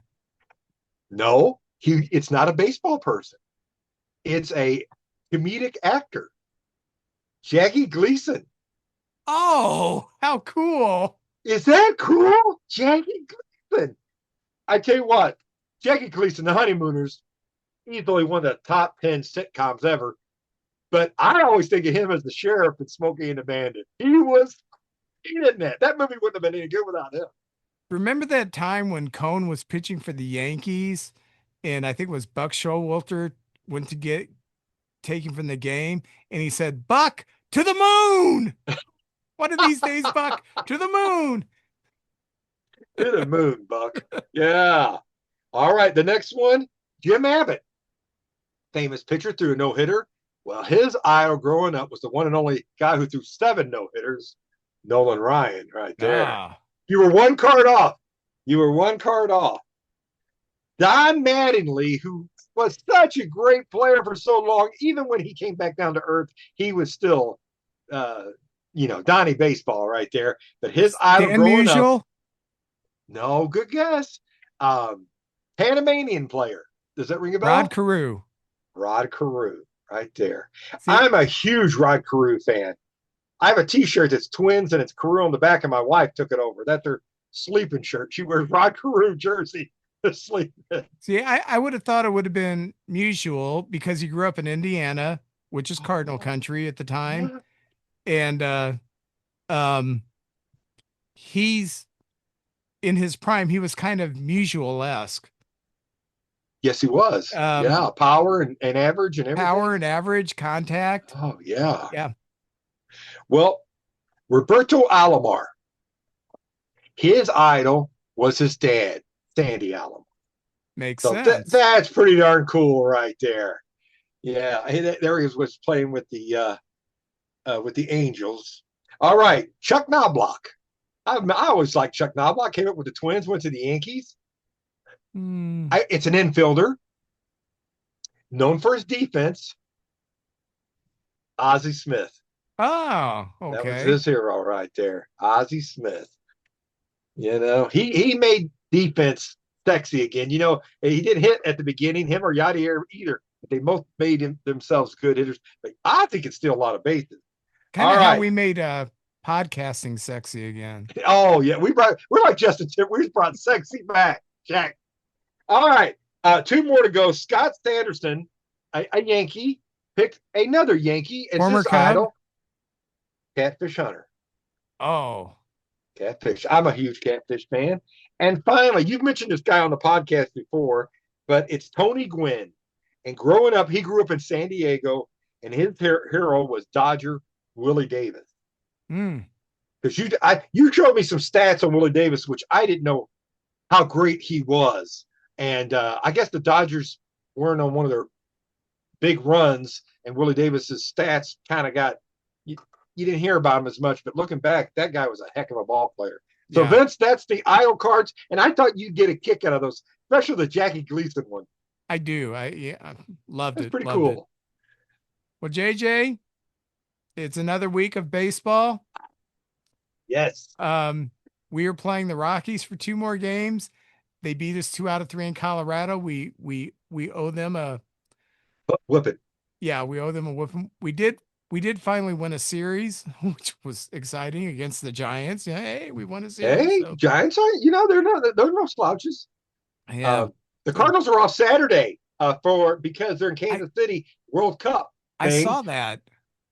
No, it's not a baseball person. It's a comedic actor. Jackie Gleason. Oh, how cool. Is that cool? Jackie Gleason. I tell you what, Jackie Gleason, The Honeymooners, easily one of the top 10 sitcoms ever. But I always think of him as the sheriff in Smokey and the Bandit. He was in that. That movie wouldn't have been any good without him. Remember that time when Cone was pitching for the Yankees, and I think it was Buck Showalter went to get taken from the game, and he said, "Buck, to the moon! One of these days, Buck, to the moon!" To the moon, Buck. Yeah. All right. The next one, Jim Abbott, famous pitcher, threw a no-hitter. Well, his idol growing up was the one and only guy who threw 7 no-hitters, Nolan Ryan, right there. Ah, You were one card off. You were one card off. Don Mattingly, who was such a great player for so long, even when he came back down to earth, he was still, Donnie Baseball right there. But his idol Dan growing Musial? up, no, good guess. Panamanian player. Does that ring a bell? Rod Carew. Rod Carew, right there. See, I'm a huge Rod Carew fan. I have a T-shirt that's twins and it's Carew on the back, and my wife took it over. That's her sleeping shirt. She wears Rod Carew jersey to sleep in. see, I would have thought it would have been Musial because he grew up in Indiana, which is Cardinal country at the time. And he's in his prime, he was kind of Musial-esque. Yes, he was. Yeah, power and average and everything. Power and average, contact. Oh, yeah. Yeah. Well, Roberto Alomar, his idol was his dad, Sandy Alomar. Makes So sense. that's pretty darn cool right there. Yeah, there he was playing with the Angels. All right, Chuck Knobloch. I always liked Chuck Knobloch. Came up with the Twins, went to the Yankees. It's an infielder, known for his defense. Ozzie Smith. Oh, That was okay. his hero right there, Ozzie Smith. He made defense sexy again. He didn't hit at the beginning, him or Yadier either. But they both made themselves good hitters. But I think it's still a lot of bases. Kind of how we made podcasting sexy again. Oh yeah, we're like Justin Timberlake. We just brought sexy back, Jack. All right, 2 more to go. Scott Sanderson, a Yankee, picked another Yankee as Former his Cub? idol, Catfish Hunter. Oh, Catfish. I'm a huge Catfish fan. And finally, you've mentioned this guy on the podcast before, but it's Tony Gwynn. And growing up, he grew up in San Diego, and his hero was Dodger Willie Davis. Because you showed me some stats on Willie Davis, which I didn't know how great he was. And I guess the Dodgers weren't on one of their big runs, and Willie Davis's stats kind of got you didn't hear about him as much. But looking back, that guy was a heck of a ball player. So yeah. Vince, that's the idol cards, and I thought you'd get a kick out of those, especially the Jackie Gleason one. I do. I loved That's it. pretty loved cool. It. Well, JJ, it's another week of baseball. Yes. We are playing the Rockies for 2 more games. They beat us 2 out of 3 in Colorado. We owe them a whipping. Yeah, we owe them a whipping. We did finally win a series, which was exciting against the Giants. Yeah, hey, we won a series. Hey, so. Giants are they're no slouches. Yeah. The Cardinals are off Saturday because they're in Kansas City World Cup. I saw that.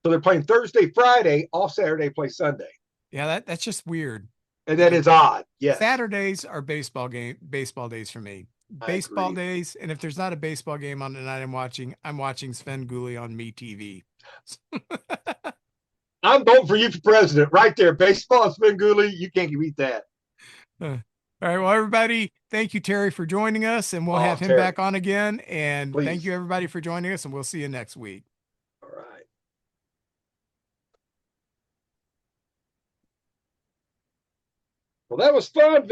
So they're playing Thursday, Friday, off Saturday, play Sunday. Yeah, that's just weird. And that is odd. Yes. Saturdays are baseball days for me. Baseball days, and if there's not a baseball game on tonight, I'm watching Sven Gulli on MeTV. I'm voting for you for president right there. Baseball, Sven Gulli, you can't beat that. All right, well, everybody, thank you, Terry, for joining us, and we'll have him back on again. And thank you, everybody, for joining us, and we'll see you next week. All right. Well, that was fun.